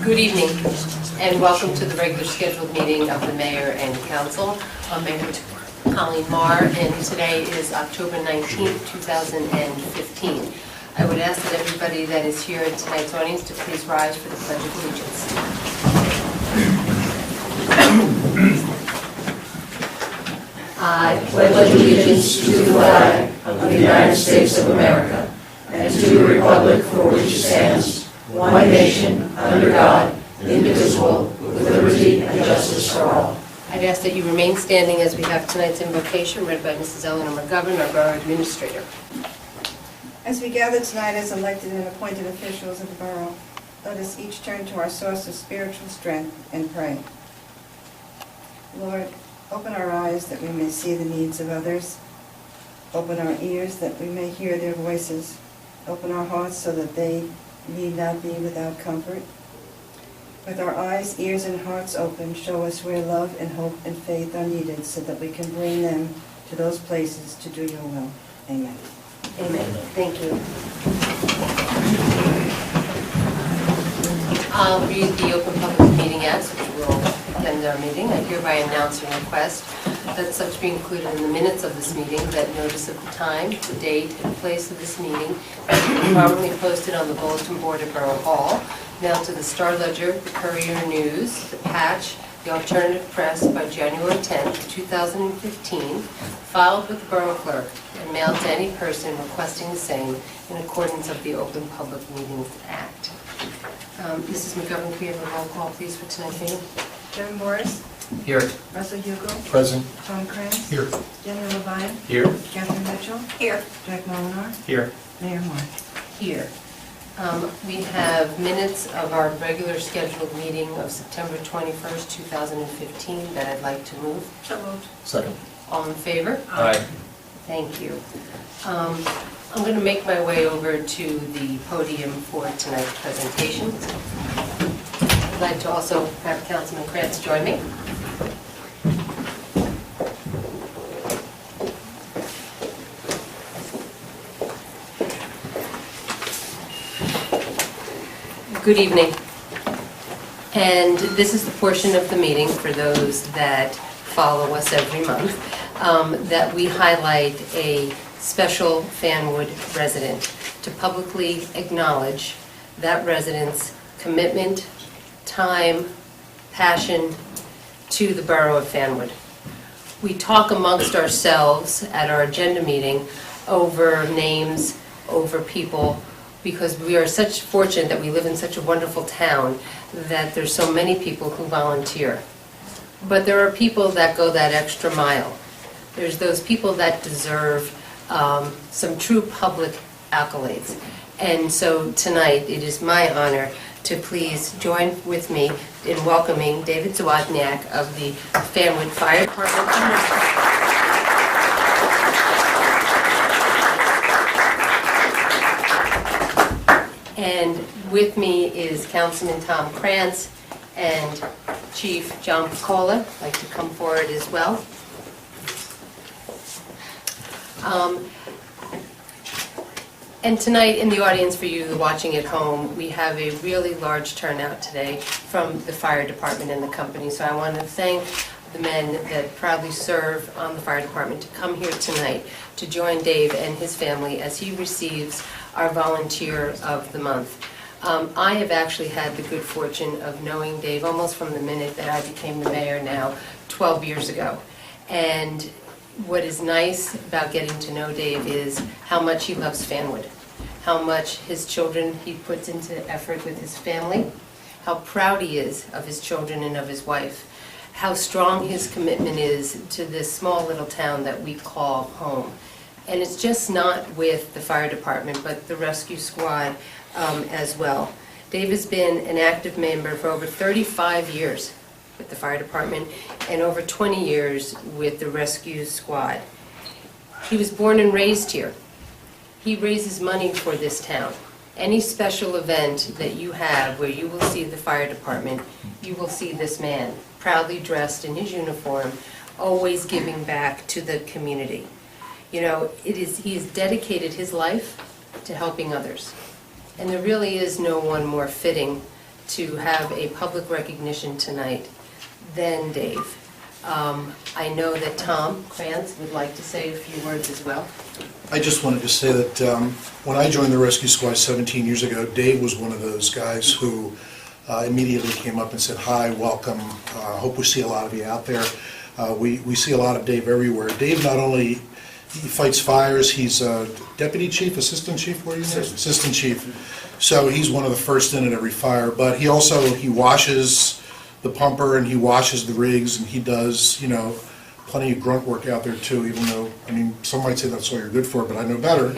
Good evening, and welcome to the regular scheduled meeting of the Mayor and Council. I'm Mayor Colleen Marr, and today is October 19th, 2015. I would ask that everybody that is here in tonight's audience to please rise for the Pledge of Allegiance. I pledge allegiance to the flag of the United States of America and to the republic for which it stands, one nation, under God, indivisible, with liberty and justice for all. I'd ask that you remain standing as we have tonight's invocation read by Mrs. Eleanor McGovern, our Borough Administrator. As we gather tonight as elected and appointed officials of the borough, let us each turn to our source of spiritual strength and pray. Lord, open our eyes that we may see the needs of others. Open our ears that we may hear their voices. Open our hearts so that they need not be without comfort. With our eyes, ears, and hearts open, show us where love and hope and faith are needed so that we can bring them to those places to do your will. Amen. Amen. Thank you. I'll read the Open Public Meeting Act, which will end our meeting. I hereby announce and request that such be included in the minutes of this meeting, that notice of the time, the date, and place of this meeting be properly posted on the bulletin board at Borough Hall, mailed to the Star-Ledger, the Courier News, the Patch, the Alternative Press by January 10th, 2015, filed with the Borough Clerk, and mailed to any person requesting the same in accordance with the Open Public Meetings Act. Mrs. McGovern, can we have a roll call, please, for tonight's meeting? Kevin Morris. Here. Russell Hugo. Present. Tom Krantz. Here. Jenny Levine. Here. Catherine Mitchell. Here. Jack Molinar. Here. Mayor Moore. Here. We have minutes of our regular scheduled meeting of September 21st, 2015 that I'd like to move. So moved. Second. All in favor? Aye. Thank you. I'm going to make my way over to the podium for tonight's presentation. I'd like to also have Councilman Krantz join me. Good evening. And this is the portion of the meeting, for those that follow us every month, that we highlight a special Fanwood resident to publicly acknowledge that resident's commitment, time, passion to the borough of Fanwood. We talk amongst ourselves at our agenda meeting over names, over people, because we are such fortunate that we live in such a wonderful town that there's so many people who volunteer. But there are people that go that extra mile. There's those people that deserve some true public accolades. And so tonight, it is my honor to please join with me in welcoming David Zawodniak of the Fanwood Fire Department. And with me is Councilman Tom Krantz and Chief John Piccola. I'd like to come forward as well. And tonight in the audience, for you watching at home, we have a really large turnout today from the fire department and the company. So I want to thank the men that proudly serve on the fire department to come here tonight to join Dave and his family as he receives our Volunteer of the Month. I have actually had the good fortune of knowing Dave almost from the minute that I became the mayor now 12 years ago. And what is nice about getting to know Dave is how much he loves Fanwood, how much his children he puts into effort with his family, how proud he is of his children and of his wife, how strong his commitment is to this small little town that we call home. And it's just not with the fire department, but the rescue squad as well. Dave has been an active member for over 35 years with the fire department and over 20 years with the rescue squad. He was born and raised here. He raises money for this town. Any special event that you have where you will see the fire department, you will see this man proudly dressed in his uniform, always giving back to the community. You know, he has dedicated his life to helping others. And there really is no one more fitting to have a public recognition tonight than Dave. I know that Tom Kranz would like to say a few words as well. I just wanted to say that when I joined the rescue squad 17 years ago, Dave was one of those guys who immediately came up and said, "Hi, welcome, hope we see a lot of you out there." We see a lot of Dave everywhere. Dave not only he fights fires, he's a deputy chief, assistant chief, what are you? Assistant chief. So he's one of the first in at every fire, but he washes the pumper and he washes the rigs and he does, plenty of grunt work out there too, even though, some might say that's all you're good for, but I know better.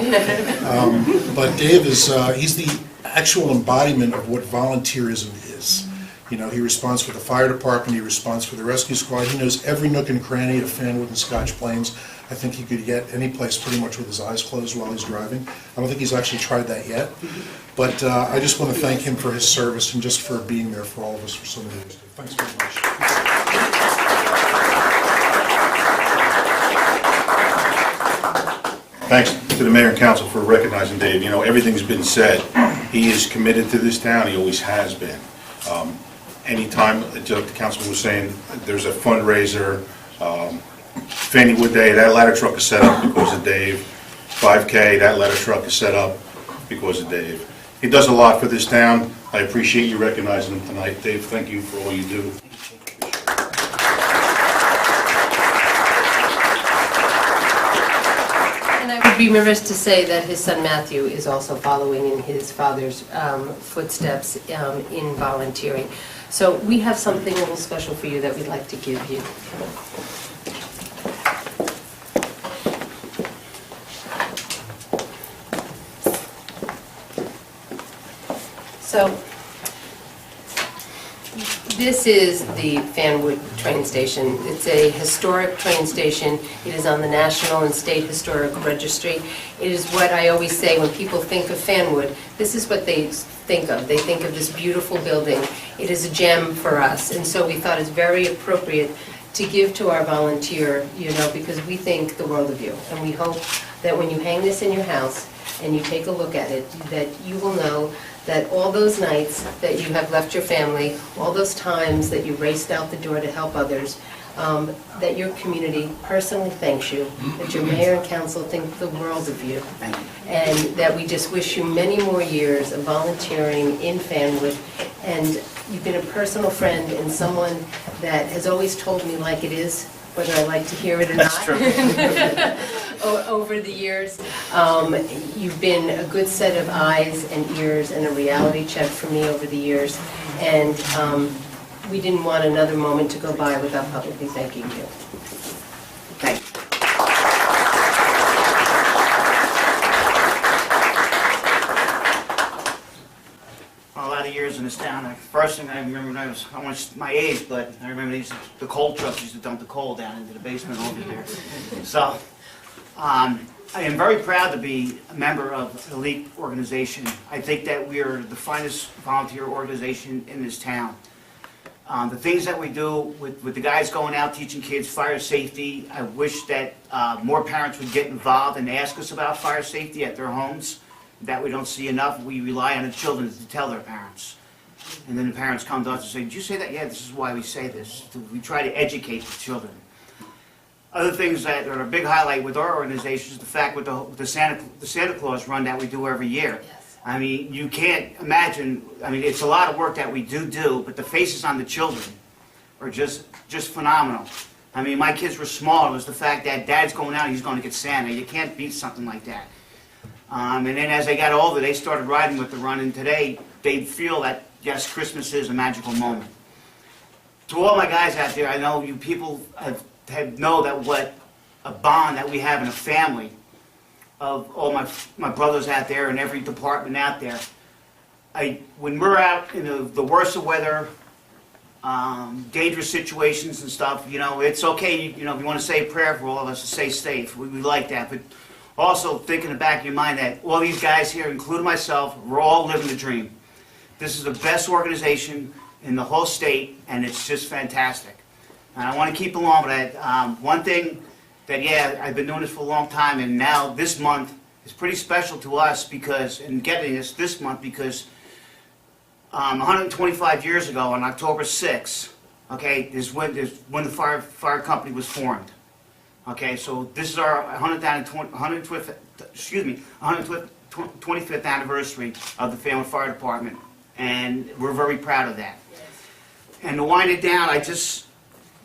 But Dave he's the actual embodiment of what volunteerism is. He responds for the fire department, he responds for the rescue squad, he knows every nook and cranny of Fanwood and Scotch Plains. I think he could get any place pretty much with his eyes closed while he's driving. I don't think he's actually tried that yet. But I just want to thank him for his service and just for being there for all of us for so many years. Thanks very much. Thanks to the mayor and council for recognizing Dave. Everything's been said. He is committed to this town. He always has been. Anytime, like the councilman was saying, there's a fundraiser, Fanwood Day, that ladder truck is set up because of Dave. 5K, that ladder truck is set up because of Dave. He does a lot for this town. I appreciate you recognizing him tonight. Dave, thank you for all you do. And I would be remiss to say that his son Matthew is also following in his father's footsteps in volunteering. So we have something a little special for you that we'd like to give you. So this is the Fanwood train station. It's a historic train station. It is on the National and State Historic Registry. It is what I always say when people think of Fanwood, this is what they think of. They think of this beautiful building. It is a gem for us, and so we thought it's very appropriate to give to our volunteer, because we think the world of you. And we hope that when you hang this in your house and you take a look at it, that you will know that all those nights that you have left your family, all those times that you raced out the door to help others, that your community personally thanks you, that your mayor and council think the world of you, and that we just wish you many more years of volunteering in Fanwood. And you've been a personal friend and someone that has always told me like it is, whether I like to hear it or not. That's true. Over the years, you've been a good set of eyes and ears and a reality check for me over the years, and we didn't want another moment to go by without publicly thanking you. Thank you. A lot of years in this town. The first thing I remember when I was my age, but I remember the coal trucks used to dump the coal down into the basement over there. So I am very proud to be a member of the elite organization. I think that we are the finest volunteer organization in this town. The things that we do with the guys going out teaching kids fire safety, I wish that more parents would get involved and ask us about fire safety at their homes. That we don't see enough. We rely on the children to tell their parents. And then the parents come to us and say, "Did you say that?" "Yeah, this is why we say this." We try to educate the children. Other things that are a big highlight with our organization is the fact with the Santa Claus run that we do every year. Yes. You can't imagine, it's a lot of work that we do, but the faces on the children are just phenomenal. My kids were small. It was the fact that Dad's going out, he's going to get Santa. You can't beat something like that. And then as they got older, they started riding with the run, and today they feel that, yes, Christmas is a magical moment. To all my guys out there, I know you people know that what a bond that we have in a family of all my brothers out there and every department out there. When we're out in the worst of weather, dangerous situations and stuff, it's okay, if you want to say a prayer for all of us to stay safe. We like that, but also think in the back of your mind that all these guys here, including myself, we're all living the dream. This is the best organization in the whole state, and it's just fantastic. And I want to keep along with that. One thing that, I've been doing this for a long time, and now this month is pretty special to us because, and getting this month because 125 years ago, on October 6th, okay, is when the fire company was formed. Okay, so this is our 125th anniversary of the Fanwood Fire Department, and we're very proud of that. And to wind it down,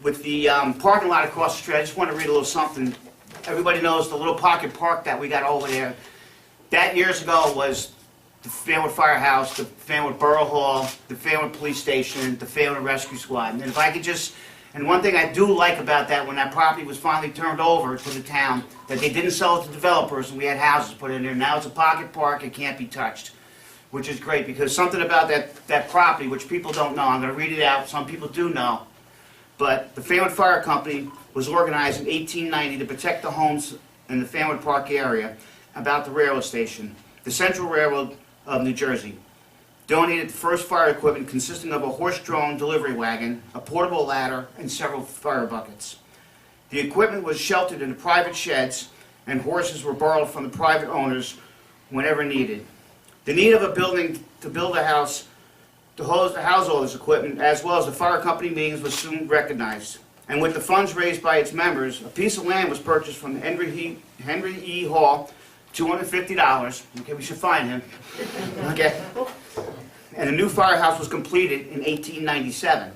with the parking lot across the street, I just want to read a little something. Everybody knows the little pocket park that we got over there. That years ago was the Fanwood Firehouse, the Fanwood Borough Hall, the Fanwood Police Station, the Fanwood Rescue Squad. And if I could and one thing I do like about that, when that property was finally turned over to the town, that they didn't sell it to developers and we had houses put in there. Now it's a pocket park, it can't be touched, which is great, because something about that property, which people don't know, I'm going to read it out, some people do know, but the Fanwood Fire Company was organized in 1890 to protect the homes in the Fanwood Park area about the railroad station. The Central Railroad of New Jersey donated the first fire equipment consisting of a horse-drawn delivery wagon, a portable ladder, and several fire buckets. The equipment was sheltered in private sheds, and horses were borrowed from the private owners whenever needed. The need of a building to build a house to house all this equipment, as well as the fire company meetings, was soon recognized. And with the funds raised by its members, a piece of land was purchased from Henry E. Hall, $250. Okay, we should find him. Okay. And the new firehouse was completed in 1897.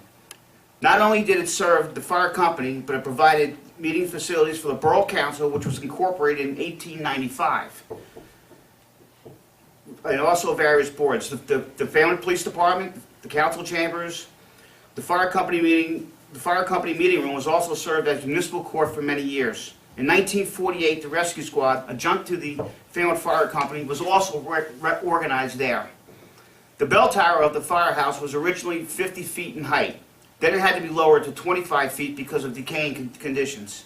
Not only did it serve the fire company, but it provided meeting facilities for the Borough Council, which was incorporated in 1895. And also various boards. The Fanwood Police Department, the council chambers, the fire company meeting room was also served as municipal court for many years. In 1948, the rescue squad, adjunct to the Fanwood Fire Company, was also organized there. The bell tower of the firehouse was originally 50 feet in height. Then it had to be lowered to 25 feet because of decaying conditions.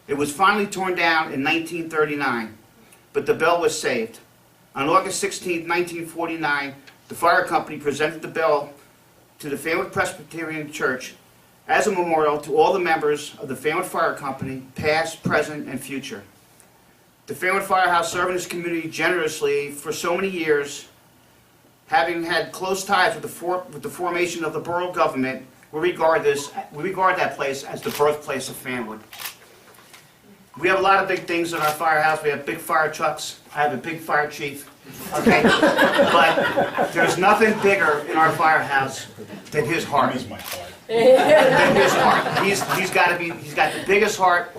It was finally torn down in 1939, but the bell was saved. On August 16, 1949, the fire company presented the bell to the Fanwood Presbyterian Church as a memorial to all the members of the Fanwood Fire Company, past, present, and future. The Fanwood Firehouse served this community generously for so many years. Having had close ties with the formation of the borough government, we regard that place as the birthplace of Fanwood. We have a lot of big things in our firehouse. We have big fire trucks. I have a big fire chief. Okay, but there's nothing bigger in our firehouse than his heart. my heart. Than his heart. He's got the biggest heart.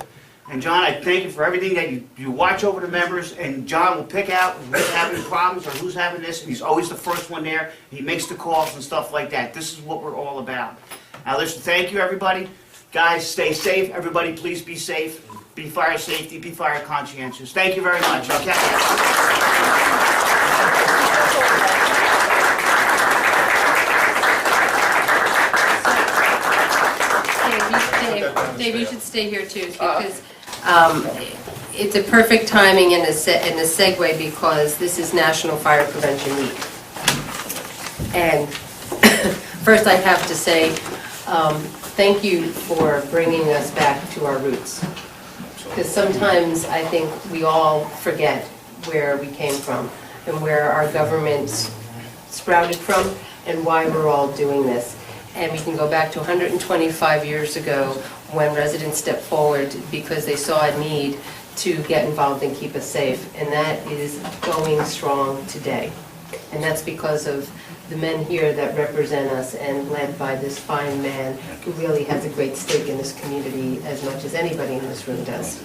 And John, I thank you for everything that you watch over the members, and John will pick out who's having problems or who's having this, and he's always the first one there. He makes the calls and stuff like that. This is what we're all about. Now listen, thank you everybody. Guys, stay safe. Everybody please be safe. Be fire safety, be fire conscientious. Thank you very much. Okay. Dave, you should stay here too, because it's a perfect timing and a segue, because this is National Fire Prevention Week. And first I have to say thank you for bringing us back to our roots. Because sometimes I think we all forget where we came from and where our government sprouted from and why we're all doing this. And we can go back to 125 years ago when residents stepped forward because they saw a need to get involved and keep us safe. And that is going strong today. And that's because of the men here that represent us, and led by this fine man who really has a great stake in this community as much as anybody in this room does.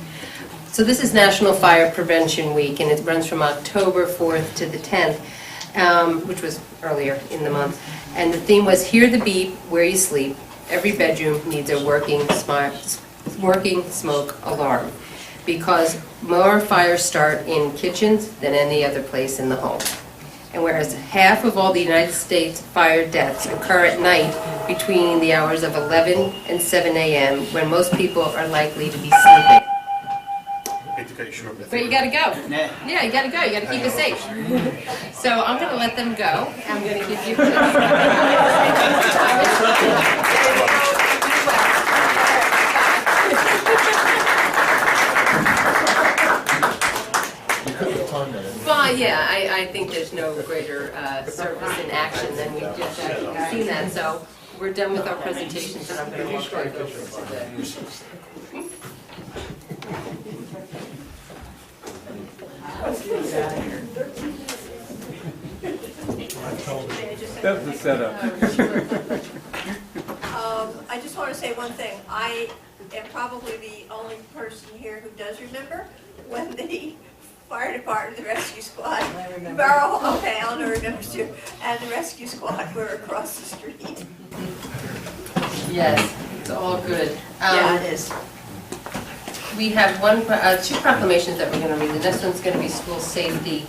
So this is National Fire Prevention Week, and it runs from October 4th to the 10th, which was earlier in the month. And the theme was Hear the Beep Where You Sleep. Every bedroom needs a working smoke alarm, because more fires start in kitchens than any other place in the home. And whereas half of all the United States fire deaths occur at night between the hours of 11 and 7 a.m., when most people are likely to be sleeping. But you gotta go. Yeah, you gotta go. You gotta keep it safe. So I'm gonna let them go. I'm gonna give you. Well, yeah, I think there's no greater service in action than we just seen that, so we're done with our presentations, and I'm going to walk back over to the... That's the setup. I just want to say one thing. I am probably the only person here who does remember when the fire department, the rescue squad, okay, Eleanor remembers too, and the rescue squad were across the street. Yes, it's all good. Yeah, it is. We have two proclamations that we're going to read. The next one's going to be School Safety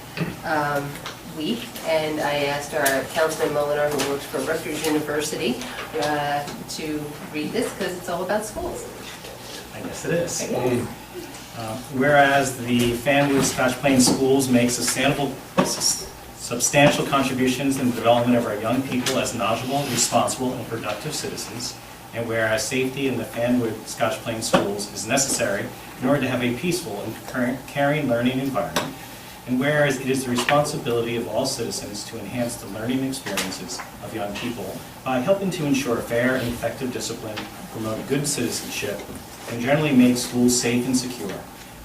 Week, and I asked our Councilman Molinar, who works for Rutgers University, to read this because it's all about schools. I guess it is. Whereas the Fanwood Scotch Plains Schools make substantial contributions in the development of our young people as knowledgeable, responsible, and productive citizens, and whereas safety in the Fanwood Scotch Plains Schools is necessary in order to have a peaceful and caring learning environment, and whereas it is the responsibility of all citizens to enhance the learning experiences of young people by helping to ensure fair and effective discipline, promote good citizenship, and generally make schools safe and secure.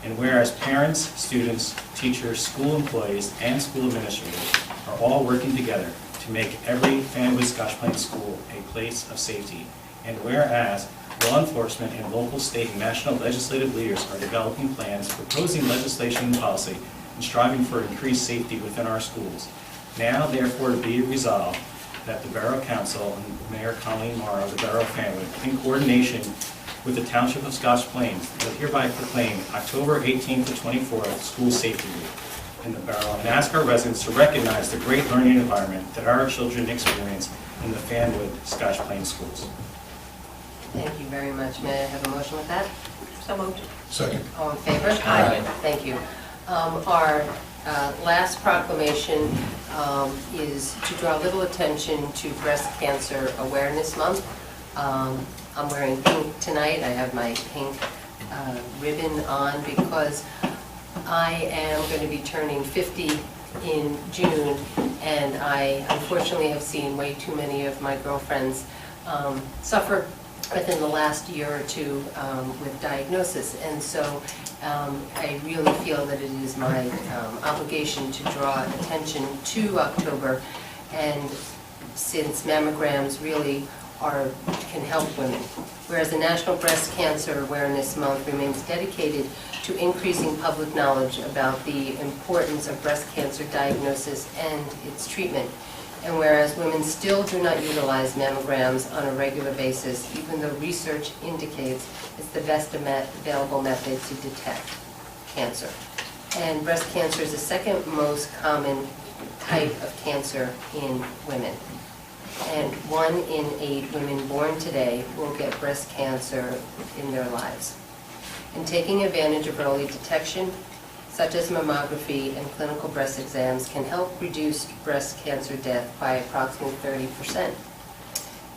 And whereas parents, students, teachers, school employees, and school administrators are all working together to make every Fanwood Scotch Plains school a place of safety. And whereas law enforcement and local, state, and national legislative leaders are developing plans, proposing legislation and policy, and striving for increased safety within our schools. Now, therefore, be it resolved that the Borough Council and Mayor Colleen Morrow of the Borough of Fanwood, in coordination with the Township of Scotch Plains, will hereby proclaim October 18th to 24th School Safety Week in the Borough and ask our residents to recognize the great learning environment that our children experience in the Fanwood Scotch Plains schools. Thank you very much. May I have a motion with that? So moved. Second. All in favor? Aye. Thank you. Our last proclamation is to draw a little attention to Breast Cancer Awareness Month. I'm wearing pink tonight. I have my pink ribbon on because I am going to be turning 50 in June, and I unfortunately have seen way too many of my girlfriends suffer within the last year or two with diagnosis. And so I really feel that it is my obligation to draw attention to October, and since mammograms really can help women. Whereas the National Breast Cancer Awareness Month remains dedicated to increasing public knowledge about the importance of breast cancer diagnosis and its treatment. And whereas women still do not utilize mammograms on a regular basis, even though research indicates it's the best available method to detect cancer. And breast cancer is the second most common type of cancer in women. And 1 in 8 women born today will get breast cancer in their lives. And taking advantage of early detection, such as mammography and clinical breast exams, can help reduce breast cancer death by approximately 30%.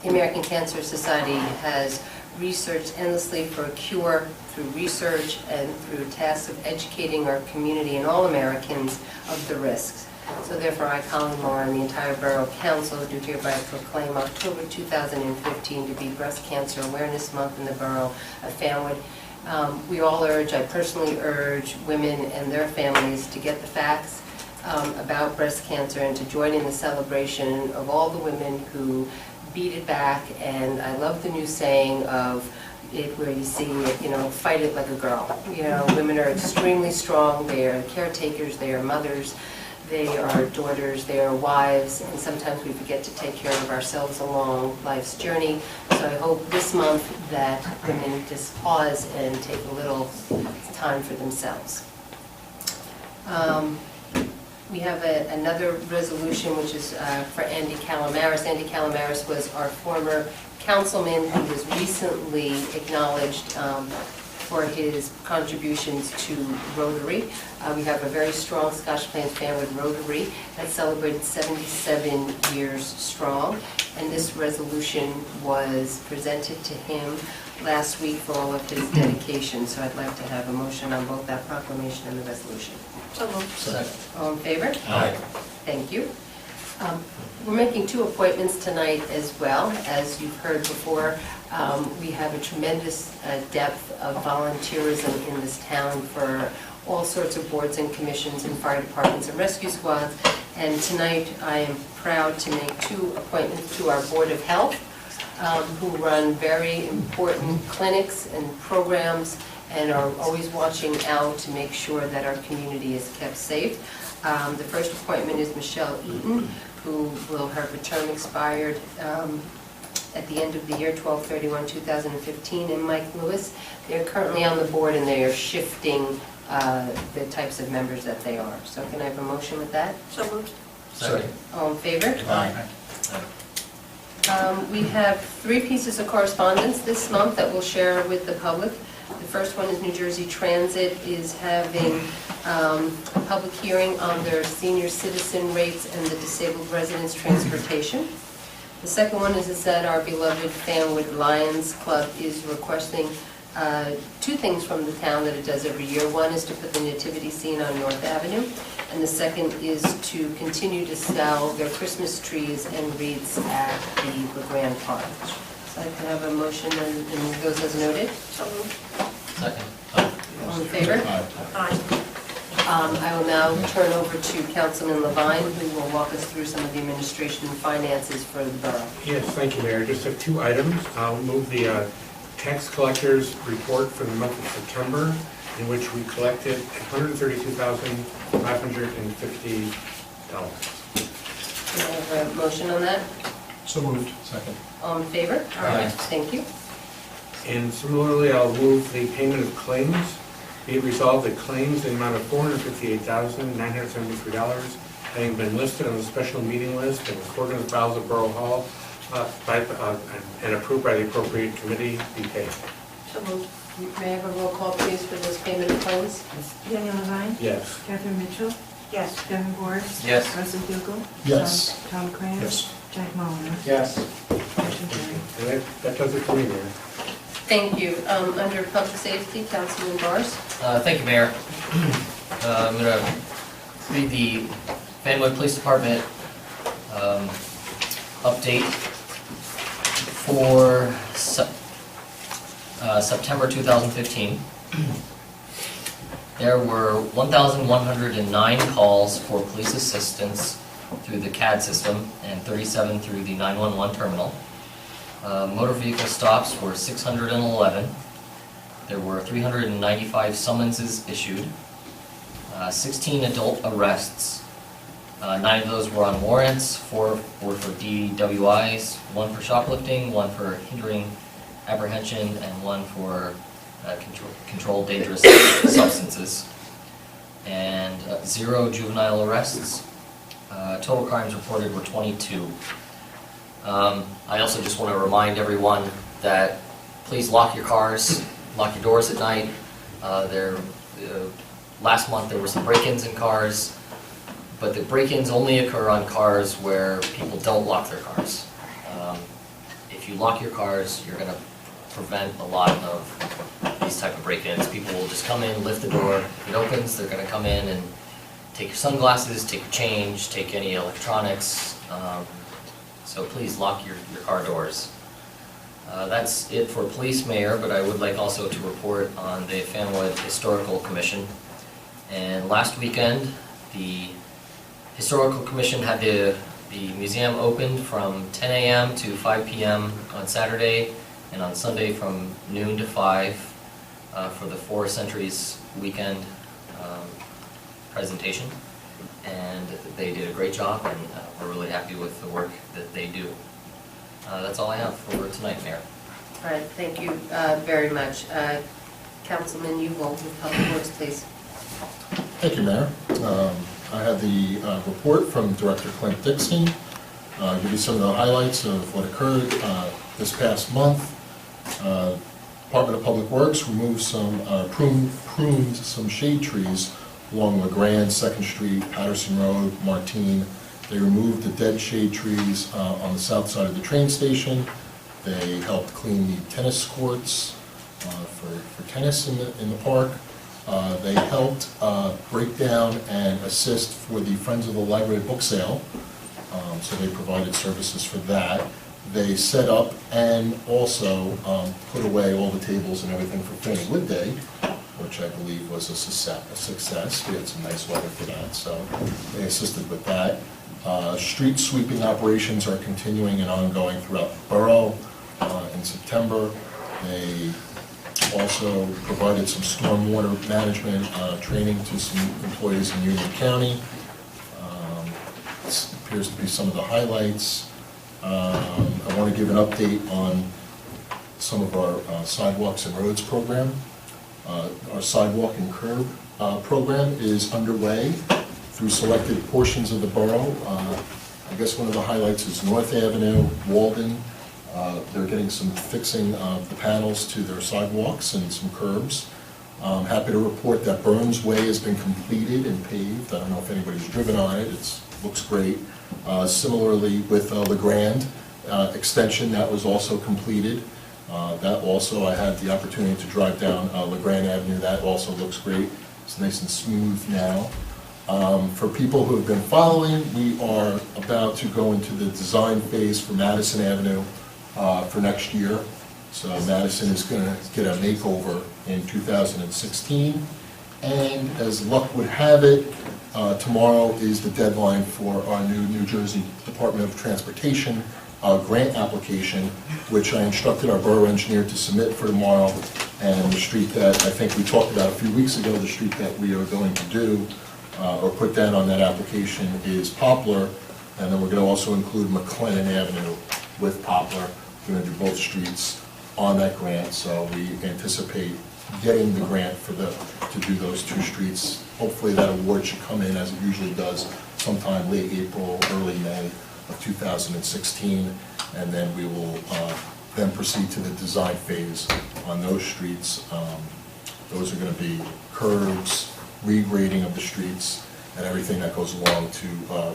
The American Cancer Society has researched endlessly for a cure through research and through tasks of educating our community and all Americans of the risks. So therefore, I, Colleen Moore, and the entire Borough Council do hereby proclaim October 2015 to be Breast Cancer Awareness Month in the Borough of Fanwood. We all urge, I personally urge, women and their families to get the facts about breast cancer and to join in the celebration of all the women who beat it back. And I love the new saying of it where you see it, fight it like a girl. Women are extremely strong. They are caretakers. They are mothers. They are daughters, they are wives, and sometimes we forget to take care of ourselves along life's journey. So I hope this month that women just pause and take a little time for themselves. We have another resolution, which is for Andy Calamaris. Andy Calamaris was our former councilman who was recently acknowledged for his contributions to Rotary. We have a very strong Scotch Plains Fanwood Rotary that celebrated 77 years strong, and this resolution was presented to him last week for all of his dedication. So I'd like to have a motion on both that proclamation and the resolution. So moved. Second. All in favor? Aye. Thank you. We're making 2 appointments tonight as well. As you've heard before, we have a tremendous depth of volunteerism in this town for all sorts of boards and commissions and fire departments and rescue squads. And tonight, I am proud to make 2 appointments to our Board of Health, who run very important clinics and programs and are always watching out to make sure that our community is kept safe. The first appointment is Michelle Eaton, who will have her term expired at the end of the year, 12/31/2015, and Mike Lewis. They're currently on the board and they are shifting the types of members that they are. So can I have a motion with that? So moved. Second. All in favor? Aye. We have 3 pieces of correspondence this month that we'll share with the public. The first one is New Jersey Transit is having a public hearing on their senior citizen rates and the disabled residents' transportation. The second one is that our beloved Fanwood Lions Club is requesting 2 things from the town that it does every year. One is to put the nativity scene on North Avenue, and the second is to continue to sell their Christmas trees and wreaths at the LeGrand Park. So I can have a motion and those as noted. So moved. Second. All in favor? Aye. I will now turn over to Councilman Levine, who will walk us through some of the administration and finances for the borough. Yes, thank you, Mayor. Just have 2 items. I'll move the tax collector's report for the month of September, in which we collected $132,550. Can I have a motion on that? So moved. Second. All in favor? Aye. Thank you. And similarly, I'll move the payment of claims. Be it resolved that claims in the amount of $458,973, having been listed on the special meeting list and recorded in the files of Borough Hall, and approved by the appropriate committee, be paid. So moved. May I have a roll call, please, for this payment of claims? Daniel Levine? Yes. Catherine Mitchell? Yes. Devin Boris? Yes. Russell Dugal? Yes. Tom Cran? Yes. Jack Mullen? Yes. Motion carried. And that does it for me, Mayor. Thank you. Under public safety, Councilman Bars. Thank you, Mayor. I'm going to read the Fanwood Police Department update for September 2015. There were 1,109 calls for police assistance through the CAD system and 37 through the 911 terminal. Motor vehicle stops were 611. There were 395 summonses issued, 16 adult arrests. 9 of those were on warrants, 4 were for DWIs, 1 for shoplifting, 1 for hindering apprehension, and 1 for controlled dangerous substances. And 0 juvenile arrests. Total crimes reported were 22. I also just want to remind everyone that please lock your cars, lock your doors at night. Last month there were some break-ins in cars, but the break-ins only occur on cars where people don't lock their cars. If you lock your cars, you're going to prevent a lot of these type of break-ins. People will just come in, lift the door, if it opens, they're going to come in and take your sunglasses, take your change, take any electronics. So please lock your car doors. That's it for police, Mayor, but I would like also to report on the Fanwood Historical Commission. And last weekend, the Historical Commission had the museum opened from 10 a.m. to 5 p.m. on Saturday, and on Sunday from noon to 5 for the 4 Centuries weekend presentation. And they did a great job, and we're really happy with the work that they do. That's all I have for tonight, Mayor. All right, thank you very much. Councilman Uval with Public Works, please. Thank you, Mayor. I have the report from Director Clint Dixon. I'll give you some of the highlights of what occurred this past month. Department of Public Works removed pruned some shade trees along LeGrand, 2nd Street, Patterson Road, Martine. They removed the dead shade trees on the south side of the train station. They helped clean the tennis courts for tennis in the park. They helped break down and assist for the Friends of the Library book sale. So they provided services for that. They set up and also put away all the tables and everything for Fanwood Day, which I believe was a success. We had some nice weather for that, so they assisted with that. Street sweeping operations are continuing and ongoing throughout the borough. In September, they also provided some stormwater management training to some employees in Union County. This appears to be some of the highlights. I want to give an update on some of our sidewalks and roads program. Our sidewalk and curb program is underway through selected portions of the borough. I guess one of the highlights is North Avenue, Walden. They're getting some fixing of the panels to their sidewalks and some curbs. I'm happy to report that Burns Way has been completed and paved. I don't know if anybody's driven on it. It looks great. Similarly with LeGrand extension, that was also completed. That also, I had the opportunity to drive down LeGrand Avenue. That also looks great. It's nice and smooth now. For people who have been following, we are about to go into the design phase for Madison Avenue for next year. So Madison is going to get a makeover in 2016. And as luck would have it, tomorrow is the deadline for our new New Jersey Department of Transportation grant application, which I instructed our borough engineer to submit for tomorrow. And the street that I think we talked about a few weeks ago, the street that we are going to do or put down on that application is Poplar. And then we're going to also include McLennan Avenue with Poplar. We're going to do both streets on that grant. So we anticipate getting the grant for to do those two streets. Hopefully that award should come in, as it usually does, sometime late April, early May of 2016, and then we will then proceed to the design phase on those streets. Those are going to be curbs, regrading of the streets, and everything that goes along to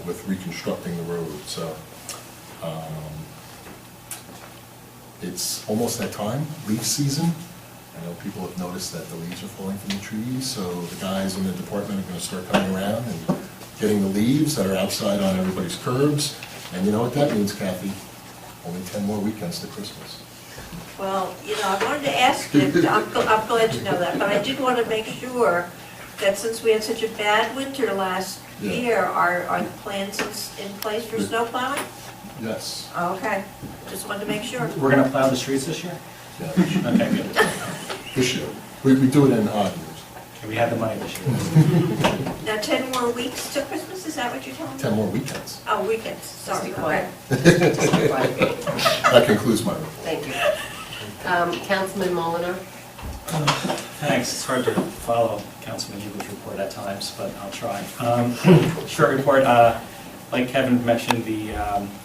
with reconstructing the road. So it's almost that time, leaf season. I know people have noticed that the leaves are falling from the trees, so the guys in the department are going to start coming around and getting the leaves that are outside on everybody's curbs. And you know what that means, Kathy? Only 10 more weekends to Christmas. Well, I wanted to ask you, I'm glad to know that, but I did want to make sure that since we had such a bad winter last year, are the plans in place for snow plowing? Yes. Okay, just wanted to make sure. We're going to plow the streets this year? Yeah. Okay, good. This year. We do it in odd years. Okay, we have the money this year. Now, 10 more weeks to Christmas, is that what you're telling me? 10 more weekends. Oh, weekends, sorry. Just be quiet. Okay. Just be quiet. That concludes my report. Thank you. Councilman Molinar? Thanks. It's hard to follow Councilman Eagle's report at times, but I'll try. Short report. Like Kevin mentioned, the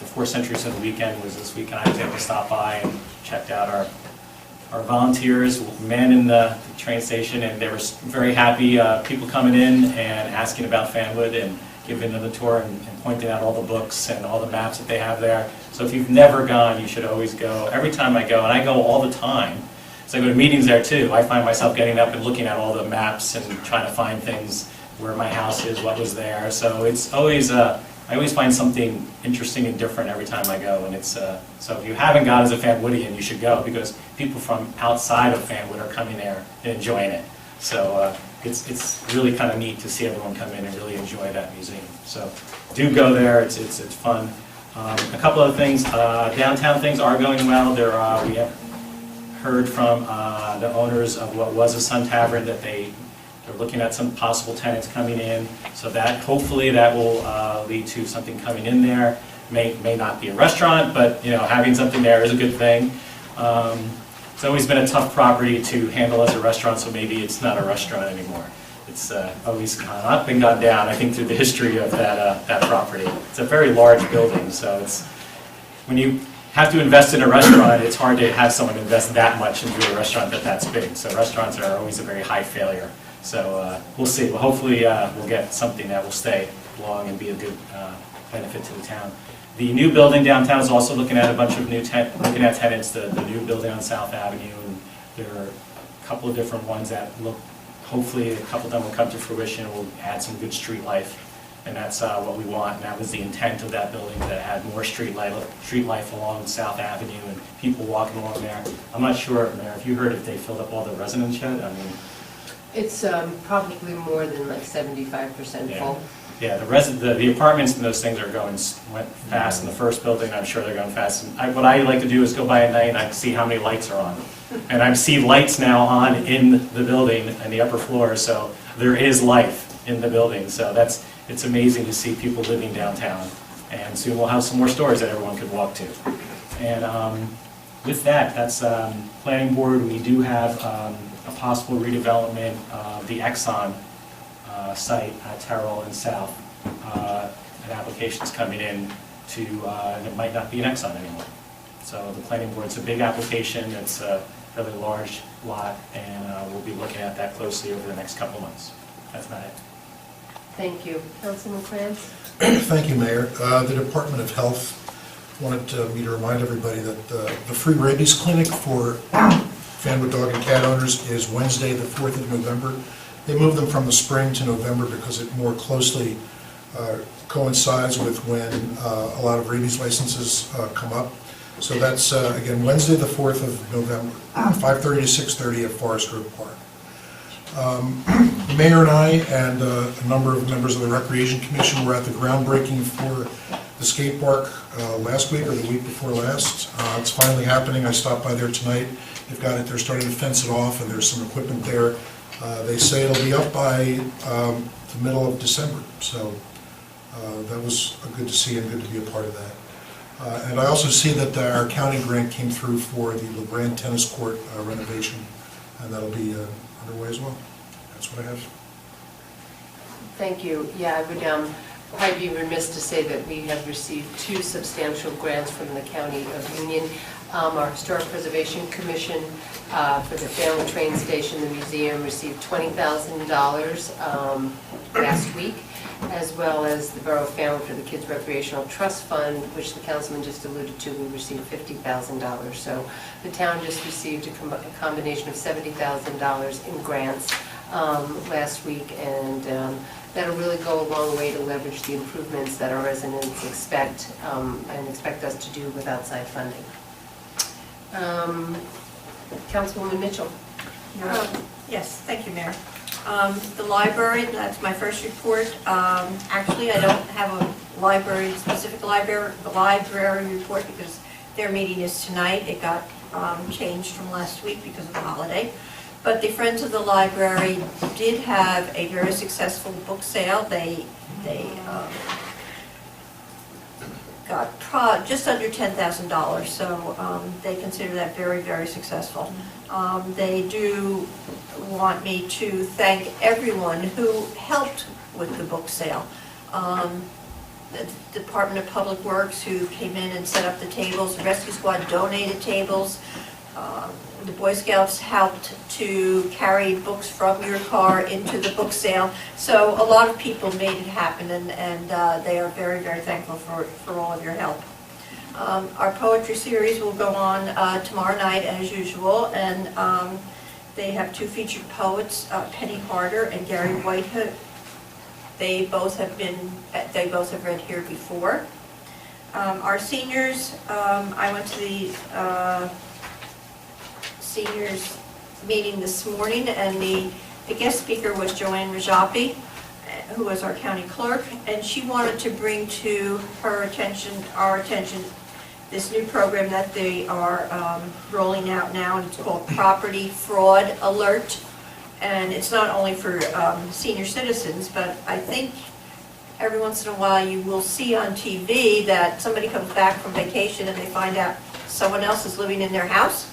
4 Centuries of the Weekend was this week, and I was able to stop by and checked out our volunteers manning the train station, and they were very happy. People coming in and asking about Fanwood and giving them a tour and pointing out all the books and all the maps that they have there. So if you've never gone, you should always go. Every time I go, and I go all the time, so I go to meetings there too, I find myself getting up and looking at all the maps and trying to find things, where my house is, what was there. So it's always, I always find something interesting and different every time I go. And it's, so if you haven't gone as a Fanwoodian, you should go, because people from outside of Fanwood are coming there and enjoying it. So it's really kind of neat to see everyone come in and really enjoy that museum. So do go there, it's fun. A couple of things, downtown things are going well. We have heard from the owners of what was a Sun Tavern that they're looking at some possible tenants coming in. So that hopefully that will lead to something coming in there. May not be a restaurant, but having something there is a good thing. It's always been a tough property to handle as a restaurant, so maybe it's not a restaurant anymore. It's always gone up and gone down, I think, through the history of that property. It's a very large building, so when you have to invest in a restaurant, it's hard to have someone invest that much into a restaurant that's big. So restaurants are always a very high failure. So we'll see. Well, hopefully we'll get something that will stay long and be a good benefit to the town. The new building downtown is also looking at a bunch of looking at tenants. The new building on South Avenue, and there are a couple of different ones that look. Hopefully, a couple of them will come to fruition. We'll add some good street life And that's what we want, and that was the intent of that building, to add more street life along South Avenue and people walking along there. I'm not sure, Mayor, if you heard if they filled up all the residents yet? I mean, It's probably more than like 75% Yeah. full. yeah, the apartments and those things went fast in the first building. I'm sure they're going fast. And what I like to do is go by at night and I see how many lights are on. And I see lights now on in the building and the upper floor, so there is life in the building. So it's amazing to see people living downtown. And soon we'll have some more stores that everyone could walk to. And with that, that's planning board. We do have a possible redevelopment of the Exxon site at Terrell and South. An application's coming in to, and it might not be an Exxon anymore. So the planning board's a big application. It's a really large lot, and we'll be looking at that closely over the next couple months. That's about it. Thank you. Councilman Kranz? Thank you, Mayor. The Department of Health wanted me to remind everybody that the free rabies clinic for Fanwood dog and cat owners is Wednesday, the 4th of November. They moved them from the spring to November because it more closely coincides with when a lot of rabies licenses come up. So that's, again, Wednesday, the 4th of November, 5:30 to 6:30 at Forest Grove Park. The mayor and I and a number of members of the Recreation Commission were at the groundbreaking for the skate park last week or the week before last. It's finally happening. I stopped by there tonight. They're starting to fence it off, and there's some equipment there. They say it'll be up by the middle of December, so that was good to see and good to be a part of that. And I also see that our county grant came through for the LeGrand Tennis Court renovation, and that'll be underway as well. That's what I have. Thank you. Yeah, I would probably be remiss to say that we have received 2 substantial grants from the County of Union. Our Historic Preservation Commission for the Fanwood train station, the museum, received $20,000 last week, as well as the Borough of Fanwood for the Kids Recreational Trust Fund, which the councilman just alluded to, we received $50,000. So the town just received a combination of $70,000 in grants last week, and that'll really go a long way to leverage the improvements that our residents expect and expect us to do with outside funding. Councilwoman Mitchell. Yes, thank you, Mayor. The library, that's my first report. Actually, I don't have a specific library report because their meeting is tonight. It got changed from last week because of the holiday. But the Friends of the Library did have a very successful book sale. They got just under $10,000, so they consider that very, very successful. They do want me to thank everyone who helped with the book sale. The Department of Public Works, who came in and set up the tables, the Rescue Squad donated tables, the Boy Scouts helped to carry books from your car into the book sale. So a lot of people made it happen, and they are very, very thankful for all of your help. Our poetry series will go on tomorrow night as usual, and they have 2 featured poets, Penny Harder and Gary Whitehead. They both have read here before. Our seniors, I went to the seniors meeting this morning, and the guest speaker was Joanne Rajapi, who was our county clerk, and she wanted to bring to our attention, this new program that they are rolling out now, and it's called Property Fraud Alert. And it's not only for senior citizens, but I think every once in a while you will see on TV that somebody comes back from vacation and they find out someone else is living in their house.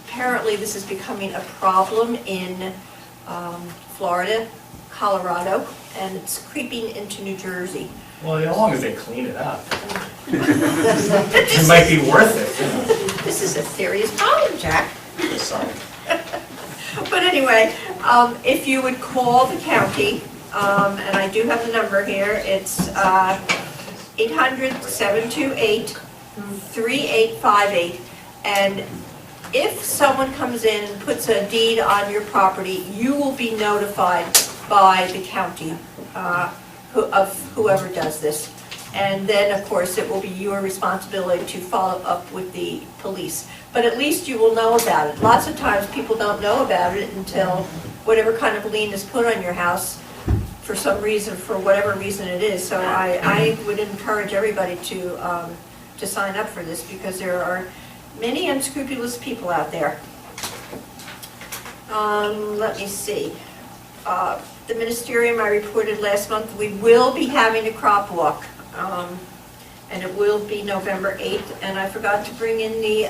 Apparently this is becoming a problem in Florida, Colorado, and it's creeping into New Jersey. Well, as long as they clean it up, it might be worth it. This is a serious problem, Jack. Sorry. But anyway, if you would call the county, and I do have the number here, it's 800-728-3858, and if someone comes in and puts a deed on your property, you will be notified by the county, of whoever does this. And then, of course, it will be your responsibility to follow up with the police. But at least you will know about it. Lots of times, people don't know about it until whatever kind of lien is put on your house for some reason, for whatever reason it is. So I would encourage everybody to sign up for this, because there are many unscrupulous people out there. Let me see. The ministerium, I reported last month, we will be having a crop walk. And it will be November 8th, and I forgot to bring in the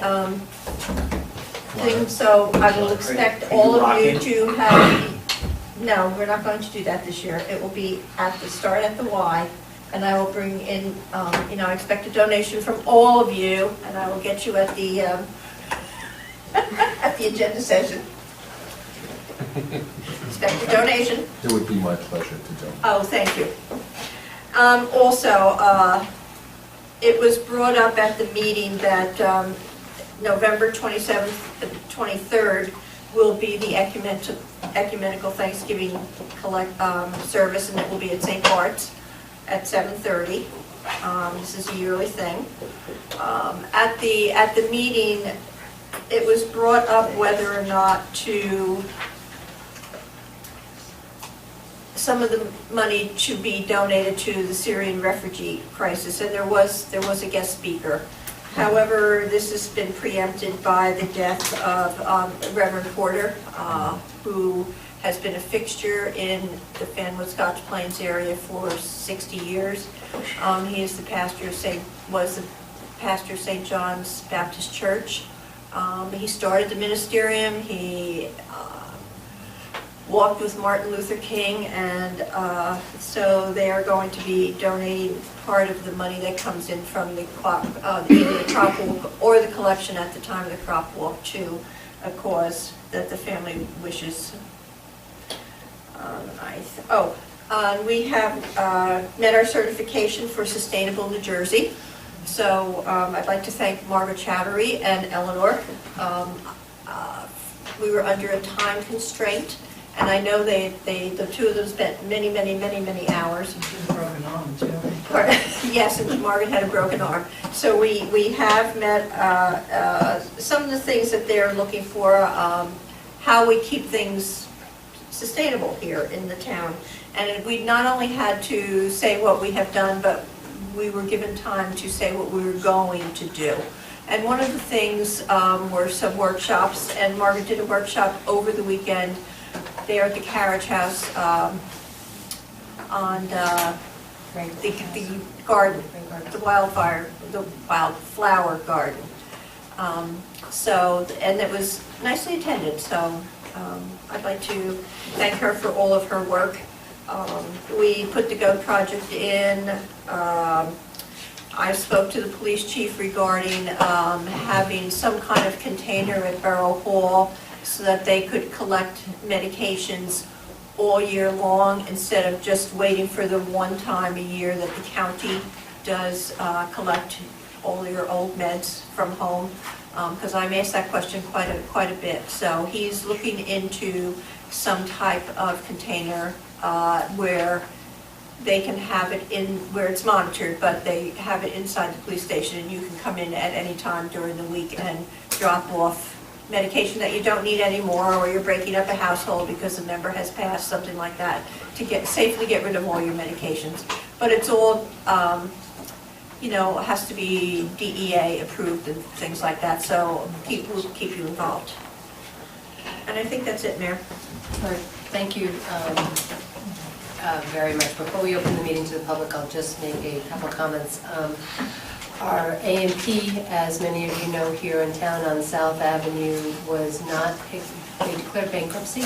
thing, so I will expect all of you to have, no, we're not going to do that this year. It will be at the start at the Y, and I will bring in, I expect a donation from all of you, and I will get you at the, at the agenda session. Expect a donation. It would be my pleasure to donate. Oh, thank you. Also, it was brought up at the meeting that November 27th and 23rd will be the ecumenical Thanksgiving service, and it will be at St. Bart's at 7:30. This is a yearly thing. At the meeting, it was brought up whether or not to some of the money to be donated to the Syrian refugee crisis, and there was a guest speaker. However, this has been preempted by the death of Reverend Porter, who has been a fixture in the Fanwood Scotch Plains area for 60 years. He is the pastor was the pastor of St. John's Baptist Church. He started the ministerium. He walked with Martin Luther King, and so they are going to be donating part of the money that comes in from the either the crop walk or the collection at the time of the crop walk to a cause that the family wishes. We have met our certification for Sustainable New Jersey. So I'd like to thank Margaret Chattery and Eleanor. We were under a time constraint, and I know the two of them spent many hours. Broken arm, too. Yes, and Margaret had a broken arm. So we have met some of the things that they're looking for, how we keep things sustainable here in the town. And we not only had to say what we have done, but we were given time to say what we were going to do. And one of the things were some workshops, and Margaret did a workshop over the weekend there at the Carriage House on the garden, the wildflower garden. And it was nicely attended, so I'd like to thank her for all of her work. We put the GOAT project in. I spoke to the police chief regarding having some kind of container at Borough Hall so that they could collect medications all year long instead of just waiting for the one time a year that the county does collect all your old meds from home. Because I'm asked that question quite a bit. So he's looking into some type of container where they can have it in, where it's monitored, but they have it inside the police station, and you can come in at any time during the week and drop off medication that you don't need anymore, or you're breaking up a household because a member has passed, something like that, to safely get rid of all your medications. But it's all, has to be DEA approved and things like that, so we'll keep you involved. And I think that's it, Mayor. All right, thank you very much. Before we open the meeting to the public, I'll just make a couple comments. Our A&P, as many of you know, here in town on South Avenue was not picked. They declared bankruptcy,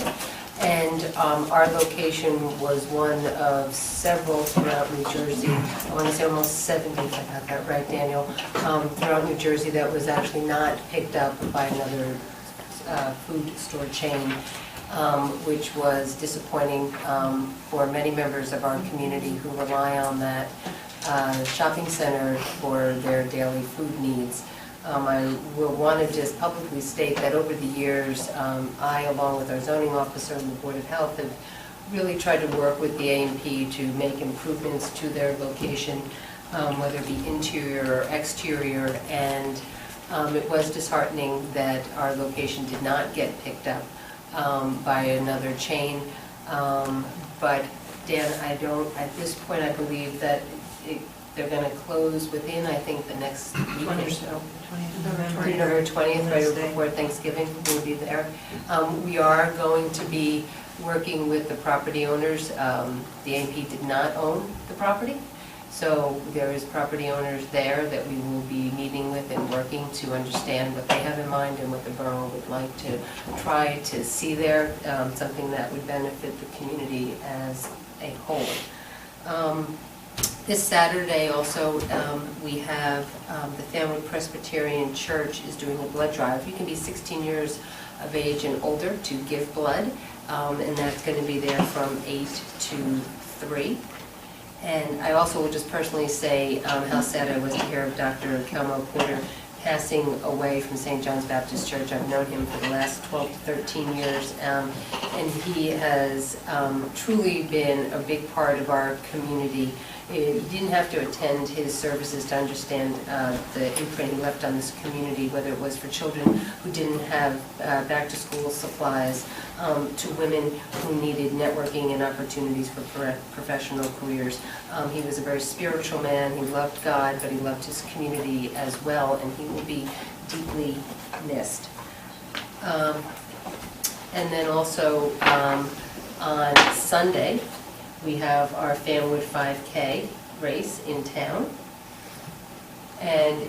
and our location was one of several throughout New Jersey. I want to say almost 70, if I got that right, Daniel, throughout New Jersey that was actually not picked up by another food store chain. Which was disappointing for many members of our community who rely on that shopping center for their daily food needs. I will want to just publicly state that over the years, I, along with our zoning officer and the Board of Health, have really tried to work with the A&P to make improvements to their location, whether it be interior or exterior, and it was disheartening that our location did not get picked up by another chain. But Dan, at this point, I believe that they're going to close within, I think, the next week or so. November 20th, right before Thanksgiving, we'll be there. We are going to be working with the property owners. The A&P did not own the property, so there is property owners there that we will be meeting with and working to understand what they have in mind and what the borough would like to try to see there, something that would benefit the community as a whole. This Saturday also, we have the Fanwood Presbyterian Church is doing a blood drive. You can be 16 years of age and older to give blood, and that's going to be there from 8 to 3. And I also will just personally say how sad I was to hear of Dr. Kelmo Porter passing away from St. John's Baptist Church. I've known him for the last 12 to 13 years, and he has truly been a big part of our community. You didn't have to attend his services to understand the imprint he left on this community, whether it was for children who didn't have back-to-school supplies, to women who needed networking and opportunities for professional careers. He was a very spiritual man. He loved God, but he loved his community as well, and he will be deeply missed. And then also on Sunday, we have our Fanwood 5K race in town. And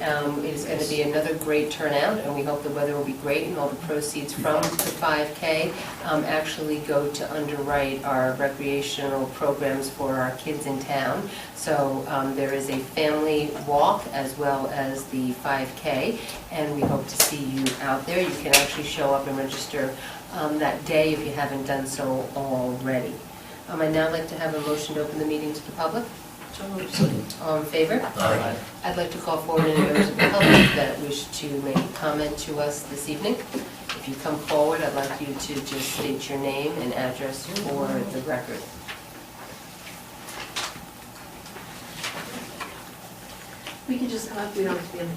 it is going to be another great turnout, and we hope the weather will be great, and all the proceeds from the 5K actually go to underwrite our recreational programs for our kids in town. So there is a family walk as well as the 5K, and we hope to see you out there. You can actually show up and register that day if you haven't done so already. I'd now like to have a motion to open the meeting to the public. All in favor? Aye. I'd like to call forward any members of the public that wish to make a comment to us this evening. If you come forward, I'd like you to just state your name and address for the record. We can just come up, we don't have to be on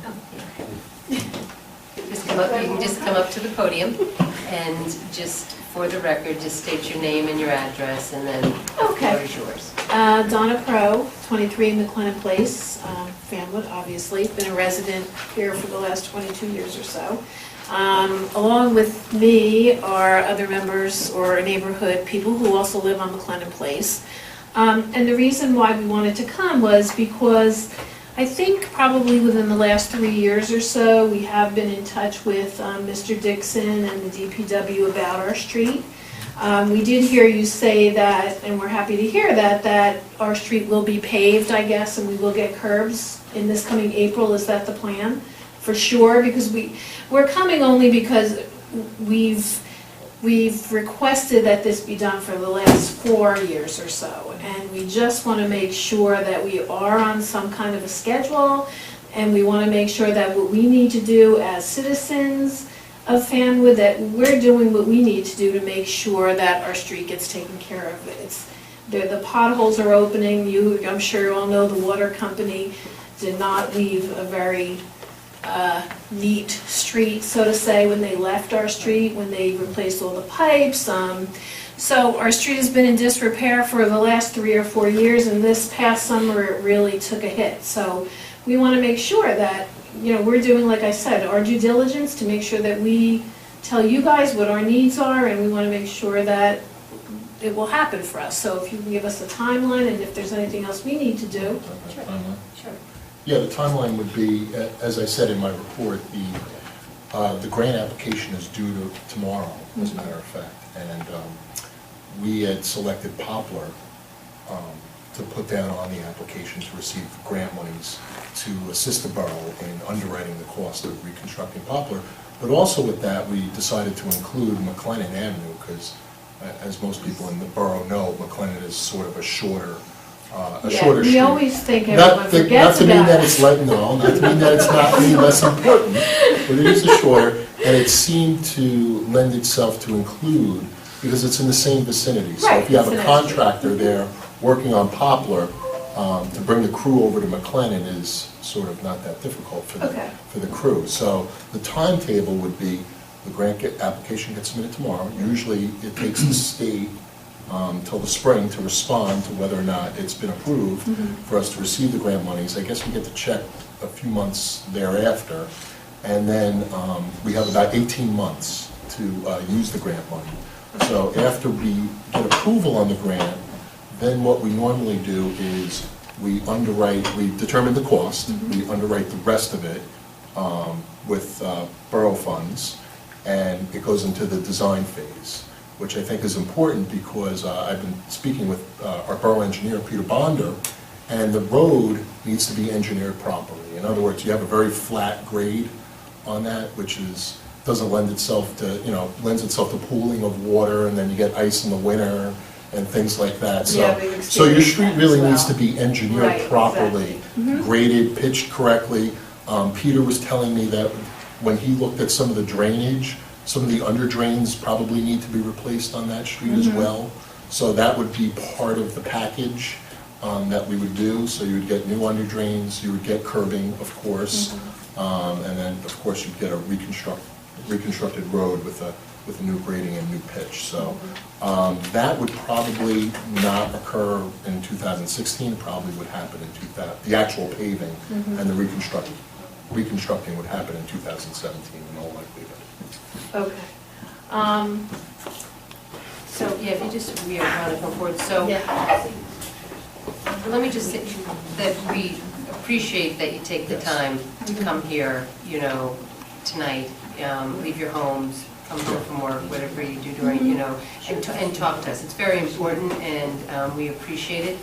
the, Just come up, you can just come up to the podium and just, for the record, just state your name and your address, and then the floor Okay. is yours. Donna Pro, 23 McLennan Place, Fanwood, obviously. Been a resident here for the last 22 years or so. Along with me are other members or neighborhood people who also live on McLennan Place. And the reason why we wanted to come was because I think probably within the last 3 years or so, we have been in touch with Mr. Dixon and the DPW about our street. We did hear you say that, and we're happy to hear that our street will be paved, I guess, and we will get curbs in this coming April. Is that the plan? For sure, because we're coming only because we've requested that this be done for the last 4 years or so, and we just want to make sure that we are on some kind of a schedule, and we want to make sure that what we need to do as citizens of Fanwood, that we're doing what we need to do to make sure that our street gets taken care of. The potholes are opening. I'm sure you all know the water company did not leave a very neat street, so to say, when they left our street, when they replaced all the pipes. So our street has been in disrepair for the last 3 or 4 years, and this past summer it really took a hit. So we want to make sure that, we're doing, like I said, our due diligence to make sure that we tell you guys what our needs are, and we want to make sure that it will happen for us. So if you can give us a timeline, and if there's anything else we need to do. Sure. Sure. Yeah, the timeline would be, as I said in my report, the grant application is due tomorrow, as a matter of fact. And we had selected Poplar to put down on the application to receive grant monies to assist the borough in underwriting the cost of reconstructing Poplar. But also with that, we decided to include McLennan Avenue, because as most people in the borough know, McLennan is sort of a shorter street. We always think everyone forgets Not to mean about that it. it's not to mean that it's not any less important, but it is a shorter, and it seemed to lend itself to include because it's in the same vicinity. So Right, if you have a vicinity. contractor there working on Poplar, to bring the crew over to McLennan is sort of not that difficult for Okay. the crew. So the timetable would be, the application gets submitted tomorrow. Usually it takes the state till the spring to respond to whether or not it's been approved for us to receive the grant monies. I guess we get the check a few months thereafter, and then we have about 18 months to use the grant money. So after we get approval on the grant, then what we normally do is we determine the cost, we underwrite the rest of it with borough funds, and it goes into the design phase, which I think is important because I've been speaking with our borough engineer, Peter Bonder, and the road needs to be engineered properly. In other words, you have a very flat grade on that, which doesn't lend itself to, lends itself to pooling of water, and then you get ice in the winter and things like that. Yeah, we've So your experienced street that really as needs well. to be engineered Right, properly, exactly. graded, pitched correctly. Peter was telling me that when he looked at some of the drainage, some of the under drains probably need to be replaced on that street as well. So that would be part of the package that we would do. So you would get new under drains, you would get curbing, of course, and then, of course, you'd get a reconstructed road with a new grading and new pitch. So that would probably not occur in 2016, probably would happen in the actual paving and the reconstructing would happen in 2017 in all likelihood. Okay. So, yeah, if you just, we are trying to come forward, so, Yeah. let me just say that we appreciate that you take the time to come here, tonight, leave your homes, come home from work, whatever you do during, and talk to us. It's very important, and we appreciate it.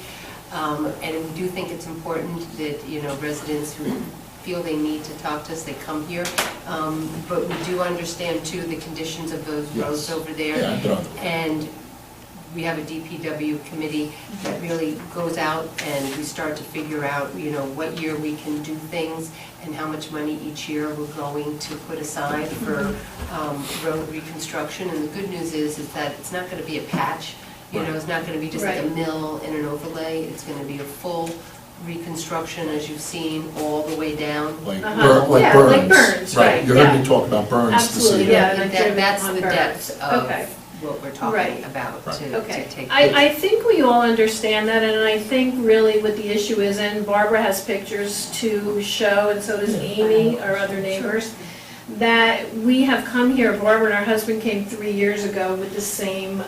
And we do think it's important that, residents who feel they need to talk to us, they come here. But we do understand, too, the conditions of those roads over there. Yeah, I've been on them. And we have a DPW committee that really goes out and we start to figure out, what year we can do things and how much money each year we're going to put aside for road reconstruction. And the good news is that it's not going to be a patch. It's not going to be just like a Right. mill and an overlay. It's going to be a full reconstruction, as you've seen, all the way down. Like Yeah, Burns. like Burns, right, You heard yeah. me talk about Burns this Absolutely, evening. yeah. and I did That's on the Burns. depth of Okay. what we're talking Right. about to Okay, take. I think we all understand that, and I think really what the issue is, and Barbara has pictures to show, and so does Amy, our other neighbors, that we have come here, Barbara and her husband came 3 years ago with the same,